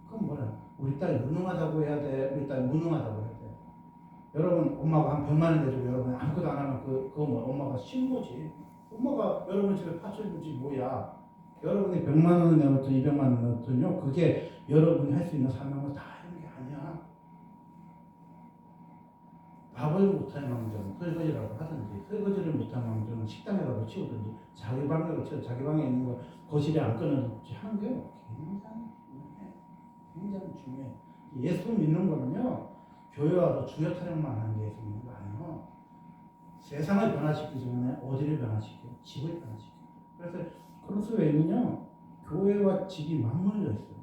그럼 뭐라? 우리 딸 무능하다고 해야 돼? 우리 딸 무능하다고 해야 돼? 여러분 엄마가 한 100만 원 내주고 여러분 아무것도 안 하면 그거 뭐 엄마가 신고지. 엄마가 여러분 집에 파출부지 뭐야? 여러분이 100만 원을 내놓든 200만 원을 내놓든요 그게 여러분이 할 수 있는 사명을 다 하는 게 아니야. 밥을 못할 망정 설거지라고 하든지, 설거지를 못할 망정 식당에라도 치우든지, 자기 방에라도 치워, 자기 방에 있는 거 거실에 안 꺼내놓지 하는 게 굉장히 중요해. 굉장히 중요해. 예수 믿는 거는요 교회 와서 주여 타령만 하는 게 예수 믿는 거 아니에요. 세상을 변화시키기 전에 어디를 변화시켜? 집을 변화시켜. 그래서 크로스웨이는요 교회와 집이 맞물려 있어요.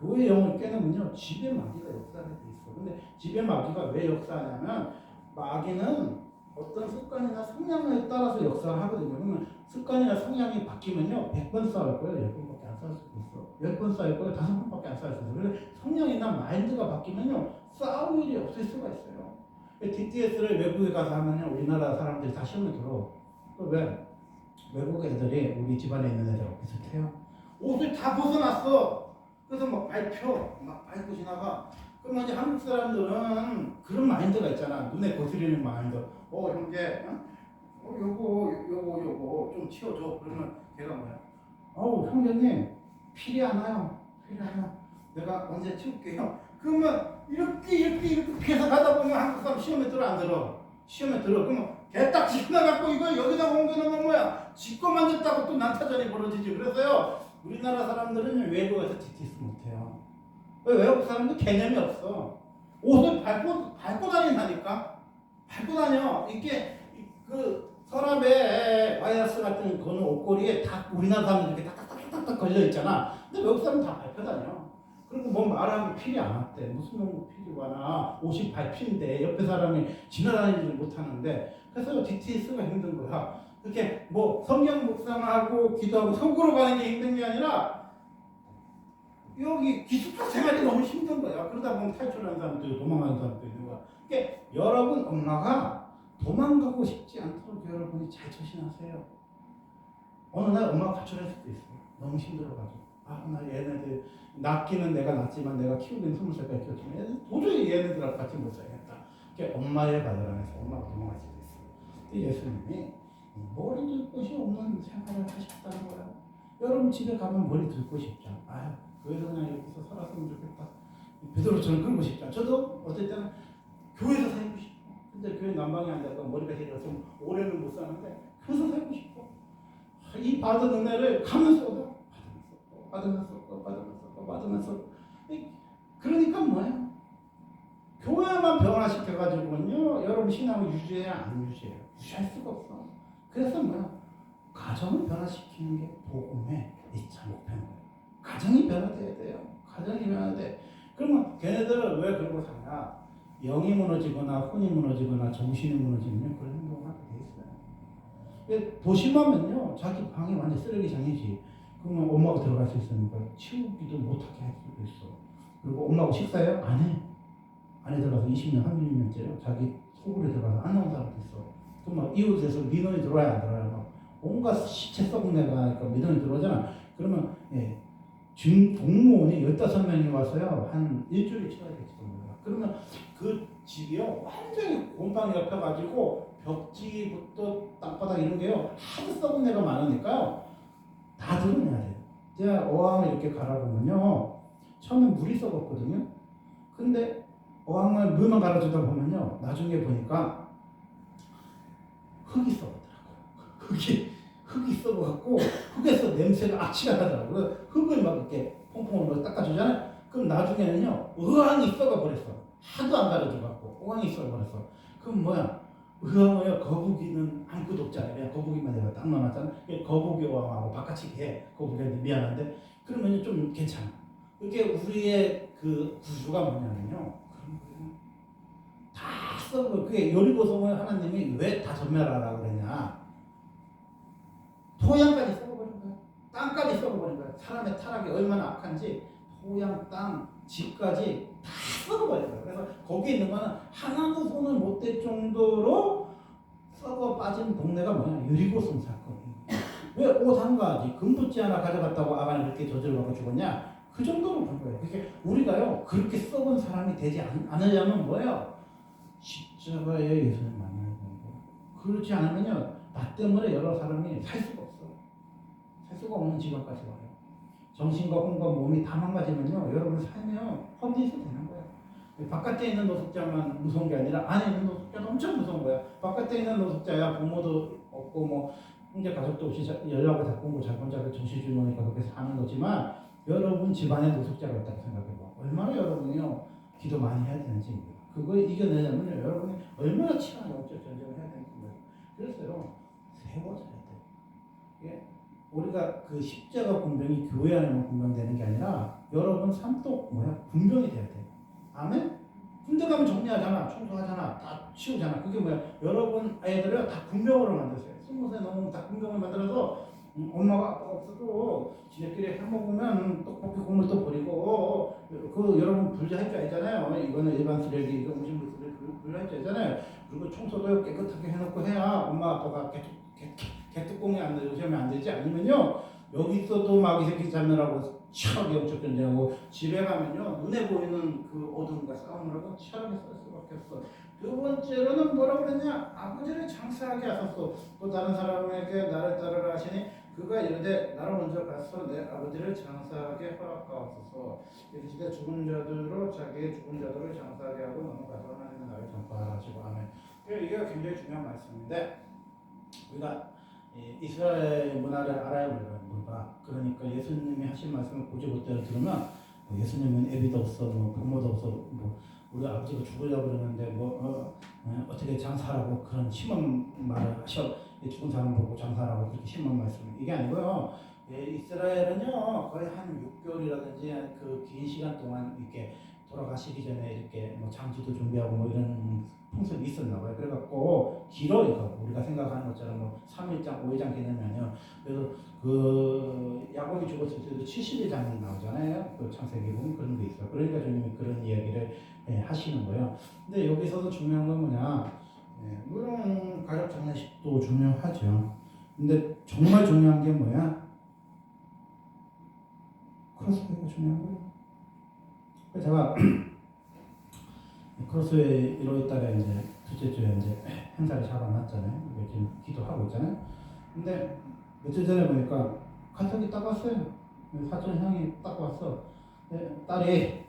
교회 영을 깨는군요 집의 마귀가 역사하게 돼 있어. 근데 집의 마귀가 왜 역사하냐면 마귀는 어떤 습관이나 성향에 따라서 역사를 하거든요. 그러면 습관이나 성향이 바뀌면요 100번 싸울 거예요. 10번밖에 안 싸울 수도 있어. 10번 싸울 거예요. 5번밖에 안 싸울 수 있어. 그래서 성향이나 마인드가 바뀌면요 싸울 일이 없을 수가 있어요. DTS를 외국에 가서 하면요 우리나라 사람들이 다 시험에 들어. 왜? 외국 애들이 우리 집안에 있는 애들하고 비슷해요. 옷을 다 벗어놨어. 그래서 막 밟혀, 막 밟고 지나가. 그러면 이제 한국 사람들은 그런 마인드가 있잖아. 눈에 거슬리는 마인드. 형제, 요거 좀 치워줘. 그러면 걔가 뭐야? 형제님, 필이 안 와요. 필이 안 와. 내가 언제 치울게요. 그러면 이렇게 피해서 가다 보면 한국 사람 시험에 들어 안 들어? 시험에 들어. 그러면 걔 딱 지나갖고 이거 여기다 옮겨놓으면 뭐야? 지꺼 만졌다고 또 난타전이 벌어지지. 그래서요. 우리나라 사람들은 외국에서 DTS 못해요. 왜? 외국 사람들 개념이 없어. 옷을 밟고 다닌다니까. 밟고 다녀. 이게 그 서랍에 바이러스 같은 거는 옷걸이에 다 우리나라 사람들 이렇게 딱딱딱딱 걸려 있잖아. 근데 외국 사람 다 밟혀 다녀. 그리고 뭐 말하면 필이 안 왔대. 무슨 놈의 필이 와나 옷이 밟힌데 옆에 사람이 지나다니지를 못하는데 그래서 DTS가 힘든 거야. 그렇게 뭐 성경 묵상하고 기도하고 속으로 가는 게 힘든 게 아니라 여기 기숙사 생활이 너무 힘든 거야. 그러다 보면 탈출하는 사람도 있고 도망가는 사람도 있는 거야. 그러니까 여러분 엄마가 도망가고 싶지 않도록 여러분이 잘 조심하세요. 어느 날 엄마가 가출할 수도 있어. 너무 힘들어가지고. 나 얘네들 낳기는 내가 낳지만 내가 키우기는 20살까지 키웠지만 얘네들 도저히 얘네들하고 같이 못 살겠다. 그러니까 엄마의 바늘 안에서 엄마가 도망갈 수도 있어. 근데 예수님이 머리 들 곳이 없는 생활을 하셨다는 거야. 여러분 집에 가면 머리 들 곳이 있죠. 교회에서 그냥 여기서 살았으면 좋겠다. 베드로처럼 그러고 싶죠. 저도 어떨 때는 교회에서 살고 싶어. 근데 교회 난방이 안 돼서 머리가 해져서 오래는 못 사는데 교회에서 살고 싶어. 이 받은 은혜를 가면서 받으면서 그러니까 뭐야? 교회만 변화시켜가지고는요 여러분 신앙을 유지해야 안 유지해요. 유지할 수가 없어. 그래서 뭐야? 가정을 변화시키는 게 복음의 2차 목표인 거예요. 가정이 변화돼야 돼요. 가정이 변화돼. 그러면 걔네들은 왜 그러고 사냐? 영이 무너지거나 혼이 무너지거나 정신이 무너지면 그런 행동을 하게 돼 있어요. 도심하면요 자기 방이 완전 쓰레기장이지. 그러면 엄마가 들어갈 수 있으니까 치우기도 못하게 할 수도 있어. 그리고 엄마하고 식사해요? 안 해. 안에 들어가서 20년, 30년째요. 자기 속으로 들어가서 안 나온 사람도 있어. 그럼 막 이웃에서 민원이 들어와야 안 들어와요? 막 온갖 시체 썩은 데가 민원이 들어오잖아. 그러면 공무원이 15명이 와서요 한 일주일에 치워야 될지도 몰라. 그러면 그 집이요 완전히 곰팡이가 펴가지고 벽지부터 땅바닥 이런 게요 하도 썩은 데가 많으니까요 다 드러내야 돼요. 제가 어항을 이렇게 갈아보면요 처음에 물이 썩었거든요. 근데 어항을 물만 갈아주다 보면요 나중에 보니까 흙이 썩었더라고요. 흙이 썩어갖고 흙에서 냄새가 악취가 나더라고. 그래서 흙을 막 이렇게 퐁퐁으로 닦아주잖아요. 그럼 나중에는요 의왕이 썩어버렸어. 하도 안 가려줘갖고 의왕이 썩어버렸어. 그럼 뭐야? 의왕을 거북이는 아무것도 없잖아요. 그냥 거북이만 내가 딱 넣어놨잖아. 거북이 왕하고 바깥이 개 거북이한테 미안한데 그러면 좀 괜찮아. 이게 우리의 그 구조가 뭐냐면요. 다 썩어. 그게 요리고성을 하나님이 왜 다 전멸하라고 그랬냐? 토양까지 썩어버린 거야. 땅까지 썩어버린 거야. 사람의 타락이 얼마나 악한지 토양, 땅, 집까지 다 썩어버린 거야. 그래서 거기에 있는 거는 하나도 손을 못 댈 정도로 썩어 빠진 동네가 뭐냐? 유리고성 사건이에요. 왜 옷 한 가지, 금붙지 하나 가져갔다고 아간이 그렇게 저주를 받고 죽었냐? 그 정도로 본 거예요. 그게 우리가요 그렇게 썩은 사람이 되지 않으려면 뭐예요? 십자가의 예수를 만나야 되는 거예요. 그렇지 않으면요 나 때문에 여러 사람이 살 수가 없어. 살 수가 없는 지경까지 와요. 정신과 혼과 몸이 다 망가지면요 여러분 삶이요 헛짓이 되는 거예요. 바깥에 있는 노숙자만 무서운 게 아니라 안에 있는 노숙자도 엄청 무서운 거예요. 바깥에 있는 노숙자야 부모도 없고 뭐 형제 가족도 없이 연락을 다 끊고 자기 혼자 정신 주머니가 그렇게 사는 거지만 여러분 집안에 노숙자가 있다고 생각해봐. 얼마나 여러분이요 기도 많이 해야 되는지 그걸 이겨내려면 여러분이 얼마나 치열한 영적 전쟁을 해야 되는지 그래서요 세워져야 돼요. 예? 우리가 그 십자가 군병이 교회 안에만 군병되는 게 아니라 여러분 삶도 뭐야 군병이 돼야 돼요. 아멘? 군대 가면 정리하잖아, 청소하잖아, 다 치우잖아. 그게 뭐야? 여러분 아이들을 다 군병으로 만드세요. 20살 넘으면 다 군병을 만들어서 엄마가 아빠가 없어도 지네끼리 해먹으면 떡볶이 국물도 버리고 그 여러분 분리할 줄 알잖아요. 이거는 일반 쓰레기, 이거 음식물 쓰레기 분리할 줄 알잖아요. 그리고 청소도 깨끗하게 해놓고 해야 엄마 아빠가 개뚜껑에 안 넣으시면 안 되지. 아니면요 여기 있어도 막 이 새끼 잡느라고 치열하게 엄청 견제하고 집에 가면요 눈에 보이는 그 어둠과 싸움을 하고 치열하게 싸울 수밖에 없어. 두 번째로는 뭐라고 그랬냐? 아버지를 장사하게 하소서. 또 다른 사람에게 나를 따르라 하시니 그가 이르되 나를 먼저 가서 내 아버지를 장사하게 허락하옵소서. 이르시되 죽은 자들로 자기의 죽은 자들을 장사하게 하고 넘어가서 하나님의 나를 전파하라 하시고 아멘. 이게 굉장히 중요한 말씀인데 우리가 이스라엘 문화를 알아야 우리가 그러니까 예수님이 하신 말씀을 고지고대로 들으면 뭐 예수님은 애비도 없어 뭐 부모도 없어 뭐 우리 아버지가 죽으려고 그러는데 어떻게 장사하라고 그런 심한 말을 하셔. 죽은 사람 보고 장사하라고 그렇게 심한 말씀 이게 아니고요. 이스라엘은요 거의 한 6개월이라든지 그 긴 시간 동안 이렇게 돌아가시기 전에 이렇게 뭐 장지도 준비하고 뭐 이런 풍습이 있었나 봐요. 그래갖고 길어요. 우리가 생각하는 것처럼 뭐 3일장, 5일장 개념이요. 그래서 그 야곱이 죽었을 때도 70일장이 나오잖아요. 그 창세기 보면 그런 게 있어요. 그러니까 주님이 그런 이야기를 하시는 거예요. 근데 여기서도 중요한 건 뭐냐? 물론 가족 장례식도 중요하죠. 근데 정말 중요한 게 뭐야? 크로스웨이가 중요한 거예요. 제가 크로스웨이 1월 달에 이제 둘째 주에 이제 행사를 잡아놨잖아요. 지금 기도하고 있잖아요. 근데 며칠 전에 보니까 카톡이 딱 왔어요. 사촌 형이 딱 왔어. 딸이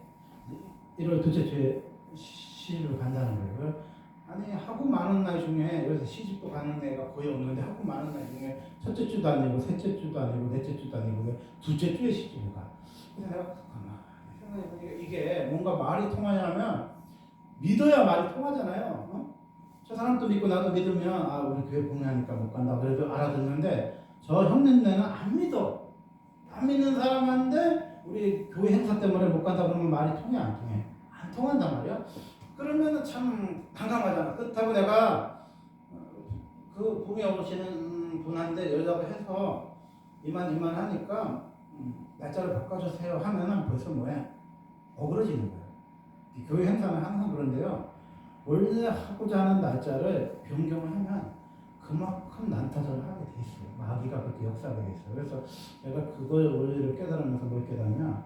1월 둘째 주에 시집을 간다는 거예요. 아니 하고 많은 날 중에 여기서 시집도 가는 애가 거의 없는데 하고 많은 날 중에 첫째 주도 아니고 셋째 주도 아니고 넷째 주도 아니고 둘째 주에 시집을 가. 그래서 내가 생각해보니까 이게 뭔가 말이 통하냐면 믿어야 말이 통하잖아요. 어? 저 사람도 믿고 나도 믿으면 아 우리 교회 공유하니까 못 간다 그래도 알아듣는데 저 형님네는 안 믿어. 안 믿는 사람한테 우리 교회 행사 때문에 못 간다 그러면 말이 통해 안 통해? 안 통한단 말이야. 그러면은 참 당황하잖아. 그렇다고 내가 그 봄에 오시는 분한테 연락을 해서 이만 하니까 날짜를 바꿔주세요 하면은 벌써 뭐야? 어그러지는 거야. 교회 행사는 항상 그런데요. 원래 하고자 하는 날짜를 변경을 하면 그만큼 난타전을 하게 돼 있어요. 마귀가 그렇게 역사하게 돼 있어요. 그래서 내가 그걸 원리를 깨달으면서 뭘 깨달으냐?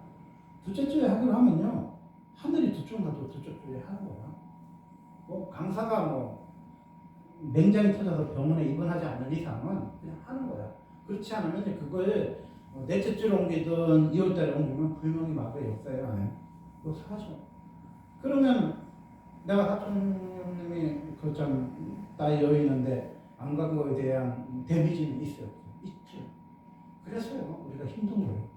둘째 주에 하기로 하면요. 하늘이 두쪽 나도 두쪽 주에 하는 거야. 뭐 강사가 뭐 맹장이 터져서 병원에 입원하지 않는 이상은 그냥 하는 거야. 그렇지 않으면 그걸 넷째 주로 옮기든 2월달에 옮기면 분명히 마귀의 역사에 안에 역사하죠. 그러면 내가 사촌님이 그참 나이 여유 있는데 안 간 거에 대한 데미지는 있어요. 그래서요 우리가 힘든 거예요.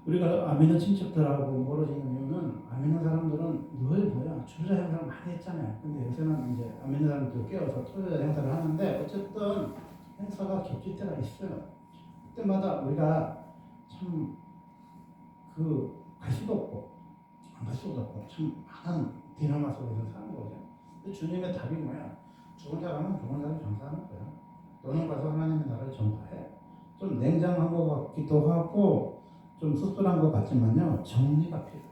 우리가 안 믿는 친척들하고 멀어지는 이유는 안 믿는 사람들은 늘 뭐야 주일날 행사를 많이 했잖아요. 근데 요새는 이제 안 믿는 사람들도 깨어서 토요일 행사를 하는데 어쨌든 행사가 겹칠 때가 있어요. 그때마다 우리가 참 갈 수도 없고 안 갈 수도 없고 참 많은 디라마 속에서 사는 거죠. 근데 주님의 답이 뭐야? 죽은 사람은 죽은 사람 전사하는 거야. 너는 가서 하나님의 나라를 전파해. 좀 냉정한 것 같기도 하고 좀 씁쓸한 것 같지만요 정리가 필요해.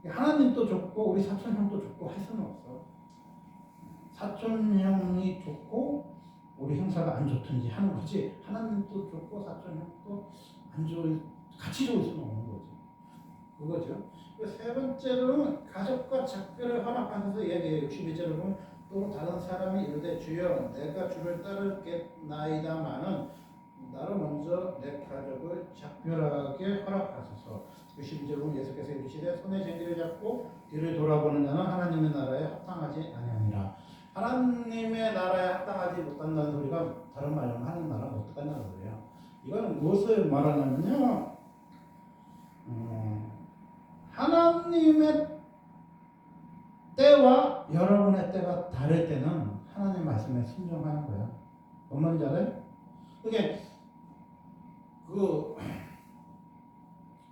하나님도 좋고 우리 사촌형도 좋고 할 수는 없어. 사촌형이 좋고 우리 형사가 안 좋든지 하는 거지 하나님도 좋고 사촌형도 안 좋을 같이 좋을 수는 없는 거지. 그거죠. 세 번째로는 가족과 작별을 허락하셔서 얘기해요. 62절을 보면 또 다른 사람이 이르되 주여 내가 주를 따르겠나이다마는 나로 먼저 내 가족을 작별하게 허락하소서. 62절을 보면 예수께서 이르시되 손에 쟁기를 잡고 뒤를 돌아보는 자는 하나님의 나라에 합당하지 아니하니라. 하나님의 나라에 합당하지 못한다는 소리가 다른 말로 하나님 나라 못 간다는 소리예요. 이거는 무엇을 말하냐면요 하나님의 때와 여러분의 때가 다를 때는 하나님 말씀에 순종하는 거야. 뭔 말인지 알아요? 그게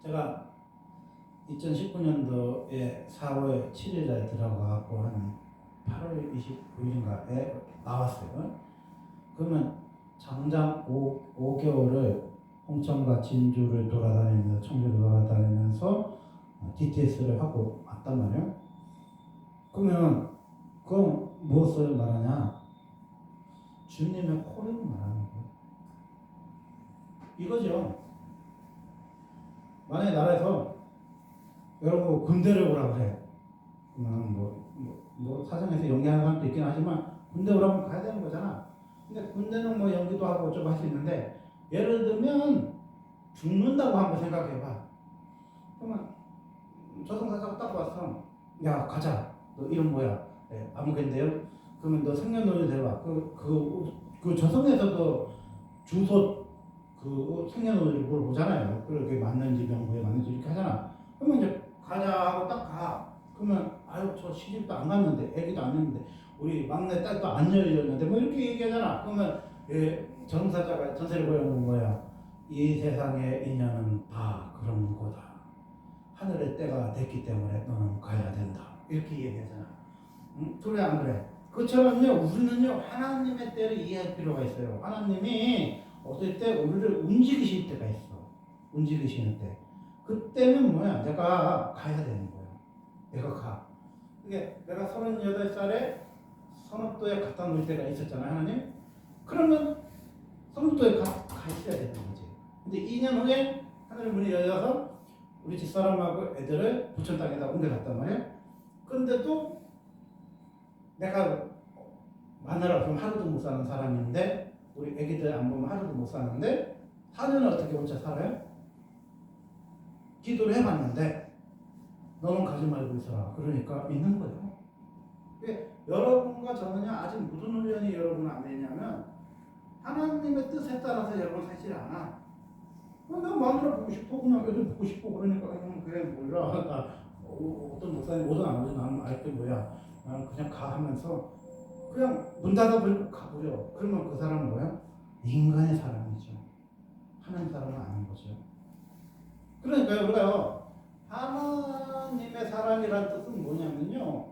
제가 2019년도에 4월 7일에 들어가고 한 8월 29일인가에 나왔어요. 그러면 장장 5개월을 홍천과 진주를 돌아다니면서 청주를 돌아다니면서 DTS를 하고 왔단 말이에요. 그러면 그건 무엇을 말하냐? 주님의 코를 말하는 거예요. 이거죠. 만약에 나라에서 여러분 군대를 오라 그래. 뭐 사정에서 연기하는 사람도 있긴 하지만 군대 오라면 가야 되는 거잖아. 근데 군대는 뭐 연기도 하고 어쩌고 할 수 있는데 예를 들면 죽는다고 한번 생각해봐. 그러면 저승사자가 딱 왔어. 야 가자. 너 이름 뭐야? 네, 아무개인데요. 그러면 너 생년월일 대봐. 그 저승에서도 주소 생년월일 물어보잖아요. 그렇게 맞는지 명부에 맞는지 이렇게 하잖아. 그러면 이제 가자 하고 딱 가. 그러면 아유 저 시집도 안 갔는데 애기도 안 했는데 우리 막내 딸도 안 열렸는데 뭐 이렇게 얘기하잖아. 그러면 저승사자가 전세를 보여주는 거야. 이 세상의 인연은 다 그런 거다. 하늘의 때가 됐기 때문에 너는 가야 된다. 이렇게 얘기하잖아. 그래 안 그래? 그처럼요 우리는요 하나님의 때를 이해할 필요가 있어요. 하나님이 어떨 때 우리를 움직이실 때가 있어. 움직이시는 때. 그때는 뭐야? 내가 가야 되는 거야. 내가 가. 이게 내가 38살에 선업도에 갖다 놓을 때가 있었잖아요. 하나님. 그러면 선업도에 가 있어야 되는 거지. 근데 2년 후에 하늘의 문이 열려서 우리 집사람하고 애들을 부천 땅에다 옮겨갔단 말이야. 근데도 내가 마누라 없으면 하루도 못 사는 사람인데 우리 애기들 안 보면 하루도 못 사는데 4년을 어떻게 혼자 살아요? 기도를 해봤는데 너는 가지 말고 있어라. 그러니까 있는 거예요. 여러분과 저는요 아직 무슨 훈련이 여러분은 안 되냐면 하나님의 뜻에 따라서 여러분 살지 않아. 나 마누라 보고 싶어 그냥 애들 보고 싶어 그러니까 그래 몰라. 어떤 목사님 오든 안 오든 나는 알게 뭐야. 나는 그냥 가 하면서 그냥 문 닫아버리고 가버려. 그러면 그 사람은 뭐야? 인간의 사람이죠. 하나님 사람은 아닌 거죠. 그러니까요, 우리가요, 하나님의 사람이라는 뜻은 뭐냐면요,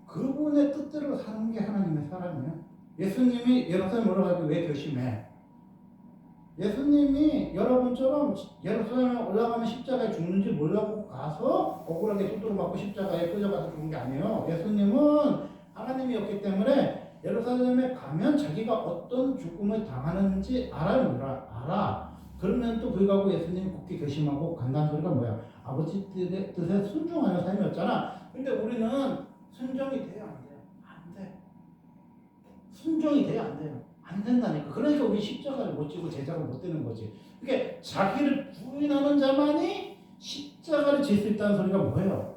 그분의 뜻대로 사는 게 하나님의 사람이에요. 예수님이 예루살렘 올라가기 왜 결심해? 예수님이 여러분처럼 예루살렘에 올라가면 십자가에 죽는지 몰라고 가서 억울하게 뚜뚜로 맞고 십자가에 끌려가서 죽은 게 아니에요. 예수님은 하나님이었기 때문에 예루살렘에 가면 자기가 어떤 죽음을 당하는지 알아. 그러면 또 불구하고 예수님이 굳게 결심하고 간다는 소리가 뭐야? 아버지 뜻에 순종하는 삶이었잖아. 근데 우리는 순종이 돼요, 안 돼요? 안 돼. 순종이 돼요, 안 돼요? 안 된다니까. 그러니까 우리 십자가를 못 지고 제자가 못 되는 거지. 그게 자기를 부인하는 자만이 십자가를 질 수 있다는 소리가 뭐예요?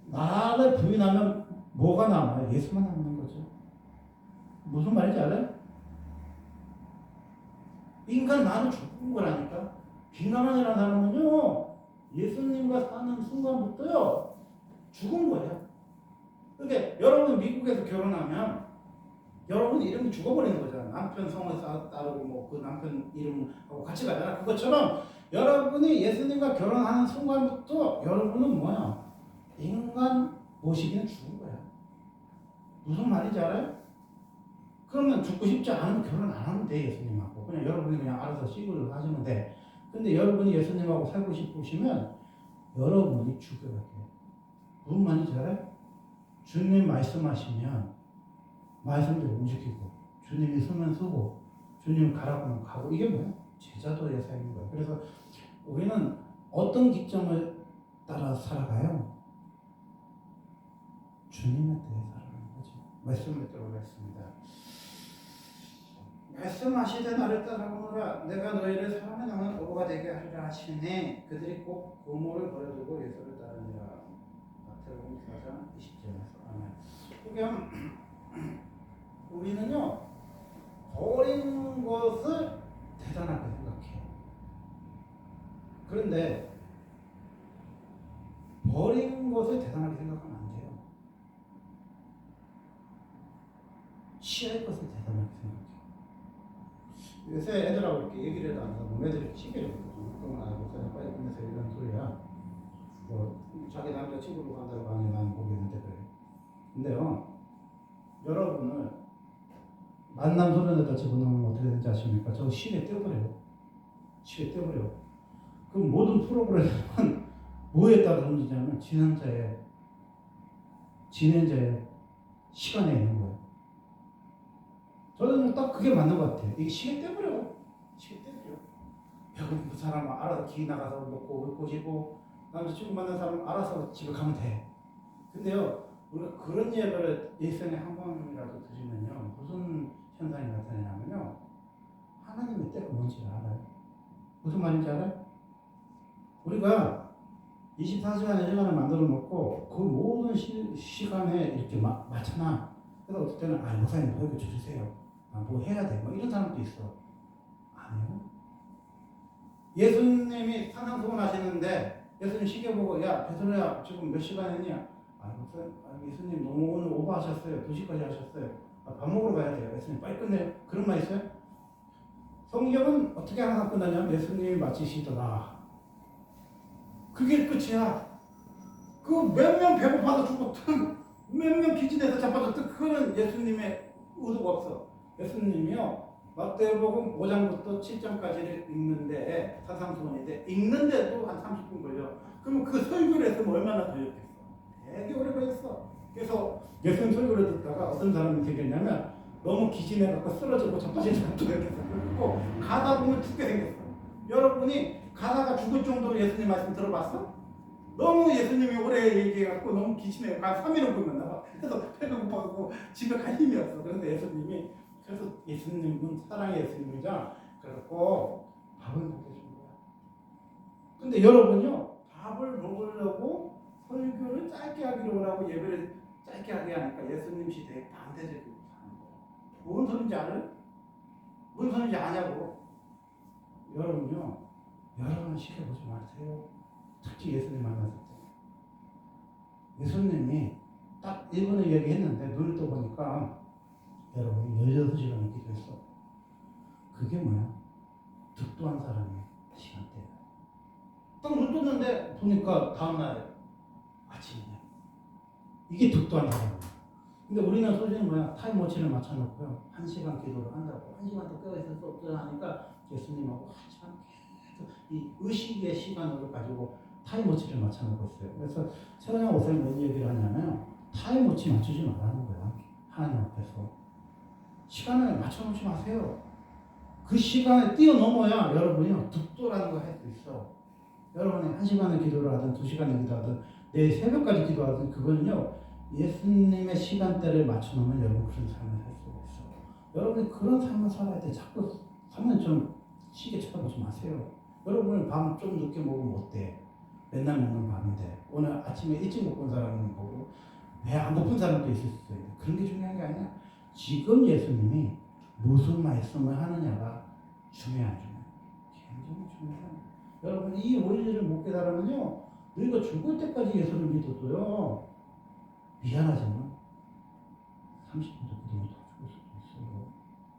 나를 부인하면 뭐가 남아요? 예수만 남는 거죠. 무슨 말인지 알아요? 인간 나는 죽은 거라니까. 빅나만이라는 사람은요, 예수님과 사는 순간부터요, 죽은 거예요. 그러니까 여러분 미국에서 결혼하면 여러분 이름이 죽어버리는 거잖아. 남편 성을 따르고 뭐 그 남편 이름하고 같이 가잖아. 그것처럼 여러분이 예수님과 결혼하는 순간부터 여러분은 뭐야? 인간 모시기는 죽은 거야. 무슨 말인지 알아요? 그러면 죽고 싶지 않으면 결혼 안 하면 돼, 예수님하고. 그냥 여러분이 그냥 알아서 시골로 하시면 돼. 근데 여러분이 예수님하고 살고 싶으시면 여러분이 죽여야 돼. 무슨 말인지 알아요? 주님 말씀하시면 말씀대로 움직이고, 주님이 서면 서고, 주님 가라고 하면 가고, 이게 뭐야? 제자도의 삶인 거야. 그래서 우리는 어떤 기점을 따라 살아가요? 주님의 때에 살아가는 거죠. 말씀을 들어보겠습니다. 말씀하시되 나를 따라오너라. 내가 너희를 사람의 남은 도로가 되게 하리라 하시니 그들이 꼭 고모를 버려두고 예수를 따르니라. 마태복음 4장 20절에서. 아멘. 그러니까 우리는요, 버린 것을 대단하게 생각해요. 그런데 버린 것을 대단하게 생각하면 안 돼요. 취할 것을 대단하게 생각해요. 요새 애들하고 이렇게 얘기를 해도 안 하고 애들이 시계를 보거든요. 그건 알고 그냥 빨리 끝내서 이런 소리야. 뭐 자기 남자 친구로 간다고 하니 나는 모르겠는데 그래. 근데요, 여러분을 만남 소년에다 집어넣으면 어떻게 되는지 아십니까? 저 시계 떼버려요. 시계 떼버려요. 그 모든 프로그램은 뭐에 따라 움직이냐면 진행자의 시간에 있는 거예요. 저는 딱 그게 맞는 것 같아요. 이게 시계 떼버려. 시계 떼버려. 그 사람 알아서 기 나가서 먹고 꼬시고 남자친구 만난 사람 알아서 집에 가면 돼. 근데요, 우리가 그런 예배를 일생에 한 번이라도 드리면요, 무슨 현상이 나타나냐면요, 하나님의 때가 뭔지를 알아요. 무슨 말인지 알아요? 우리가 24시간의 시간을 만들어 놓고 그 모든 시간에 이렇게 맞춰놔. 그래서 어떨 때는 목사님 뭐 이거 주세요. 뭐 해야 돼. 뭐 이런 사람도 있어. 아니요. 예수님이 산상수훈 하시는데 예수님 시계 보고 야 베드로야 지금 몇 시간 했냐? 목사님, 예수님 너무 오늘 오버하셨어요. 2시까지 하셨어요. 밥 먹으러 가야 돼요. 예수님 빨리 끝내요. 그런 말 있어요? 성경은 어떻게 항상 끝나냐면 예수님이 마치시더라. 그게 끝이야. 그 몇 명 배고파서 죽었든 몇 명 기진해서 자빠졌든 그거는 예수님의 의도가 없어. 예수님이요, 마태복음 5장부터 7장까지를 읽는데 산상수훈인데 읽는데도 한 30분 걸려. 그러면 그 설교를 했으면 얼마나 걸렸겠어? 되게 오래 걸렸어. 그래서 예수님 설교를 듣다가 어떤 사람이 되겠냐면 너무 기진해갖고 쓰러지고 자빠진 사람도 이렇게 그리고 가다 보면 죽게 생겼어. 여러분이 가다가 죽을 정도로 예수님 말씀 들어봤어? 너무 예수님이 오래 얘기해갖고 너무 기침해. 한 3일은 보면 나와. 그래서 배가 고파갖고 집에 갈 힘이 없어. 그런데 예수님은 사랑의 예수님이자 그래갖고 밥을 먹여준 거야. 근데 여러분요, 밥을 먹으려고 설교를 짧게 하기로 하고 예배를 짧게 하게 하니까 예수님 시대에 반대적으로 사는 거야. 뭔 소린지 알아요? 뭔 소린지 아냐고. 여러분요, 여러분 시켜 보지 마세요. 특히 예수님 만났을 때. 예수님이 딱 1분을 얘기했는데 눈을 떠보니까 여러분 16시간을 기도했어. 그게 뭐야? 득도한 사람의 시간대야. 딱 눈 떴는데 보니까 다음날 아침이냐. 이게 득도한 사람이야. 근데 우리는 소리는 뭐야? 타임워치를 맞춰놓고요. 1시간 기도를 한다고. 1시간 더 깨어있을 수 없다 하니까 예수님하고 1시간 계속 이 의식의 시간으로 가지고 타임워치를 맞춰놓고 있어요. 그래서 최근에 오늘 뭔 얘기를 하냐면 타임워치 맞추지 말라는 거야. 하나님 앞에서. 시간을 맞춰놓지 마세요. 그 시간에 뛰어넘어야 여러분이 득도라는 걸 할 수 있어. 여러분이 1시간을 기도를 하든 2시간을 기도하든 내일 새벽까지 기도하든 그거는요, 예수님의 시간대를 맞춰놓으면 여러분 그런 삶을 살 수가 있어. 여러분이 그런 삶을 살아야 돼. 자꾸 삶은 좀 시계 쳐다보지 마세요. 여러분은 밤 좀 늦게 먹으면 어때? 맨날 먹는 밤인데 오늘 아침에 일찍 먹고 온 사람은 보고 배 안 고픈 사람도 있을 수 있는데 그런 게 중요한 게 아니야. 지금 예수님이 무슨 말씀을 하느냐가 중요한 굉장히 중요한. 여러분 이 원리를 못 깨달으면요 너희가 죽을 때까지 예수를 믿어도요 미안하지만 30분도 기도 못하고 죽을 수도 있어요.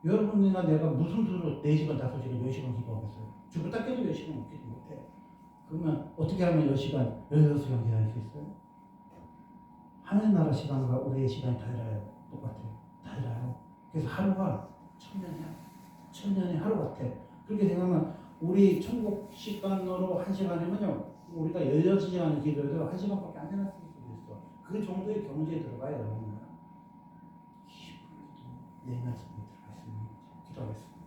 여러분이나 내가 무슨 수로 4시간, 5시간, 10시간 기도하겠어요? 죽을 때까지 10시간 못 기도 못해. 그러면 어떻게 하면 10시간, 16시간 기다릴 수 있어요? 하늘나라 시간과 우리의 시간이 달라요. 똑같아요. 달라요. 그래서 하루가 천년이야. 천년의 하루 같아. 그렇게 생각하면 우리 천국 시간으로 1시간이면요 우리가 16시간 기도해도 1시간밖에 안 지났을 수도 있어. 그 정도의 경지에 들어가야 여러분. 내 말씀이 들어가 있습니다. 기도하겠습니다.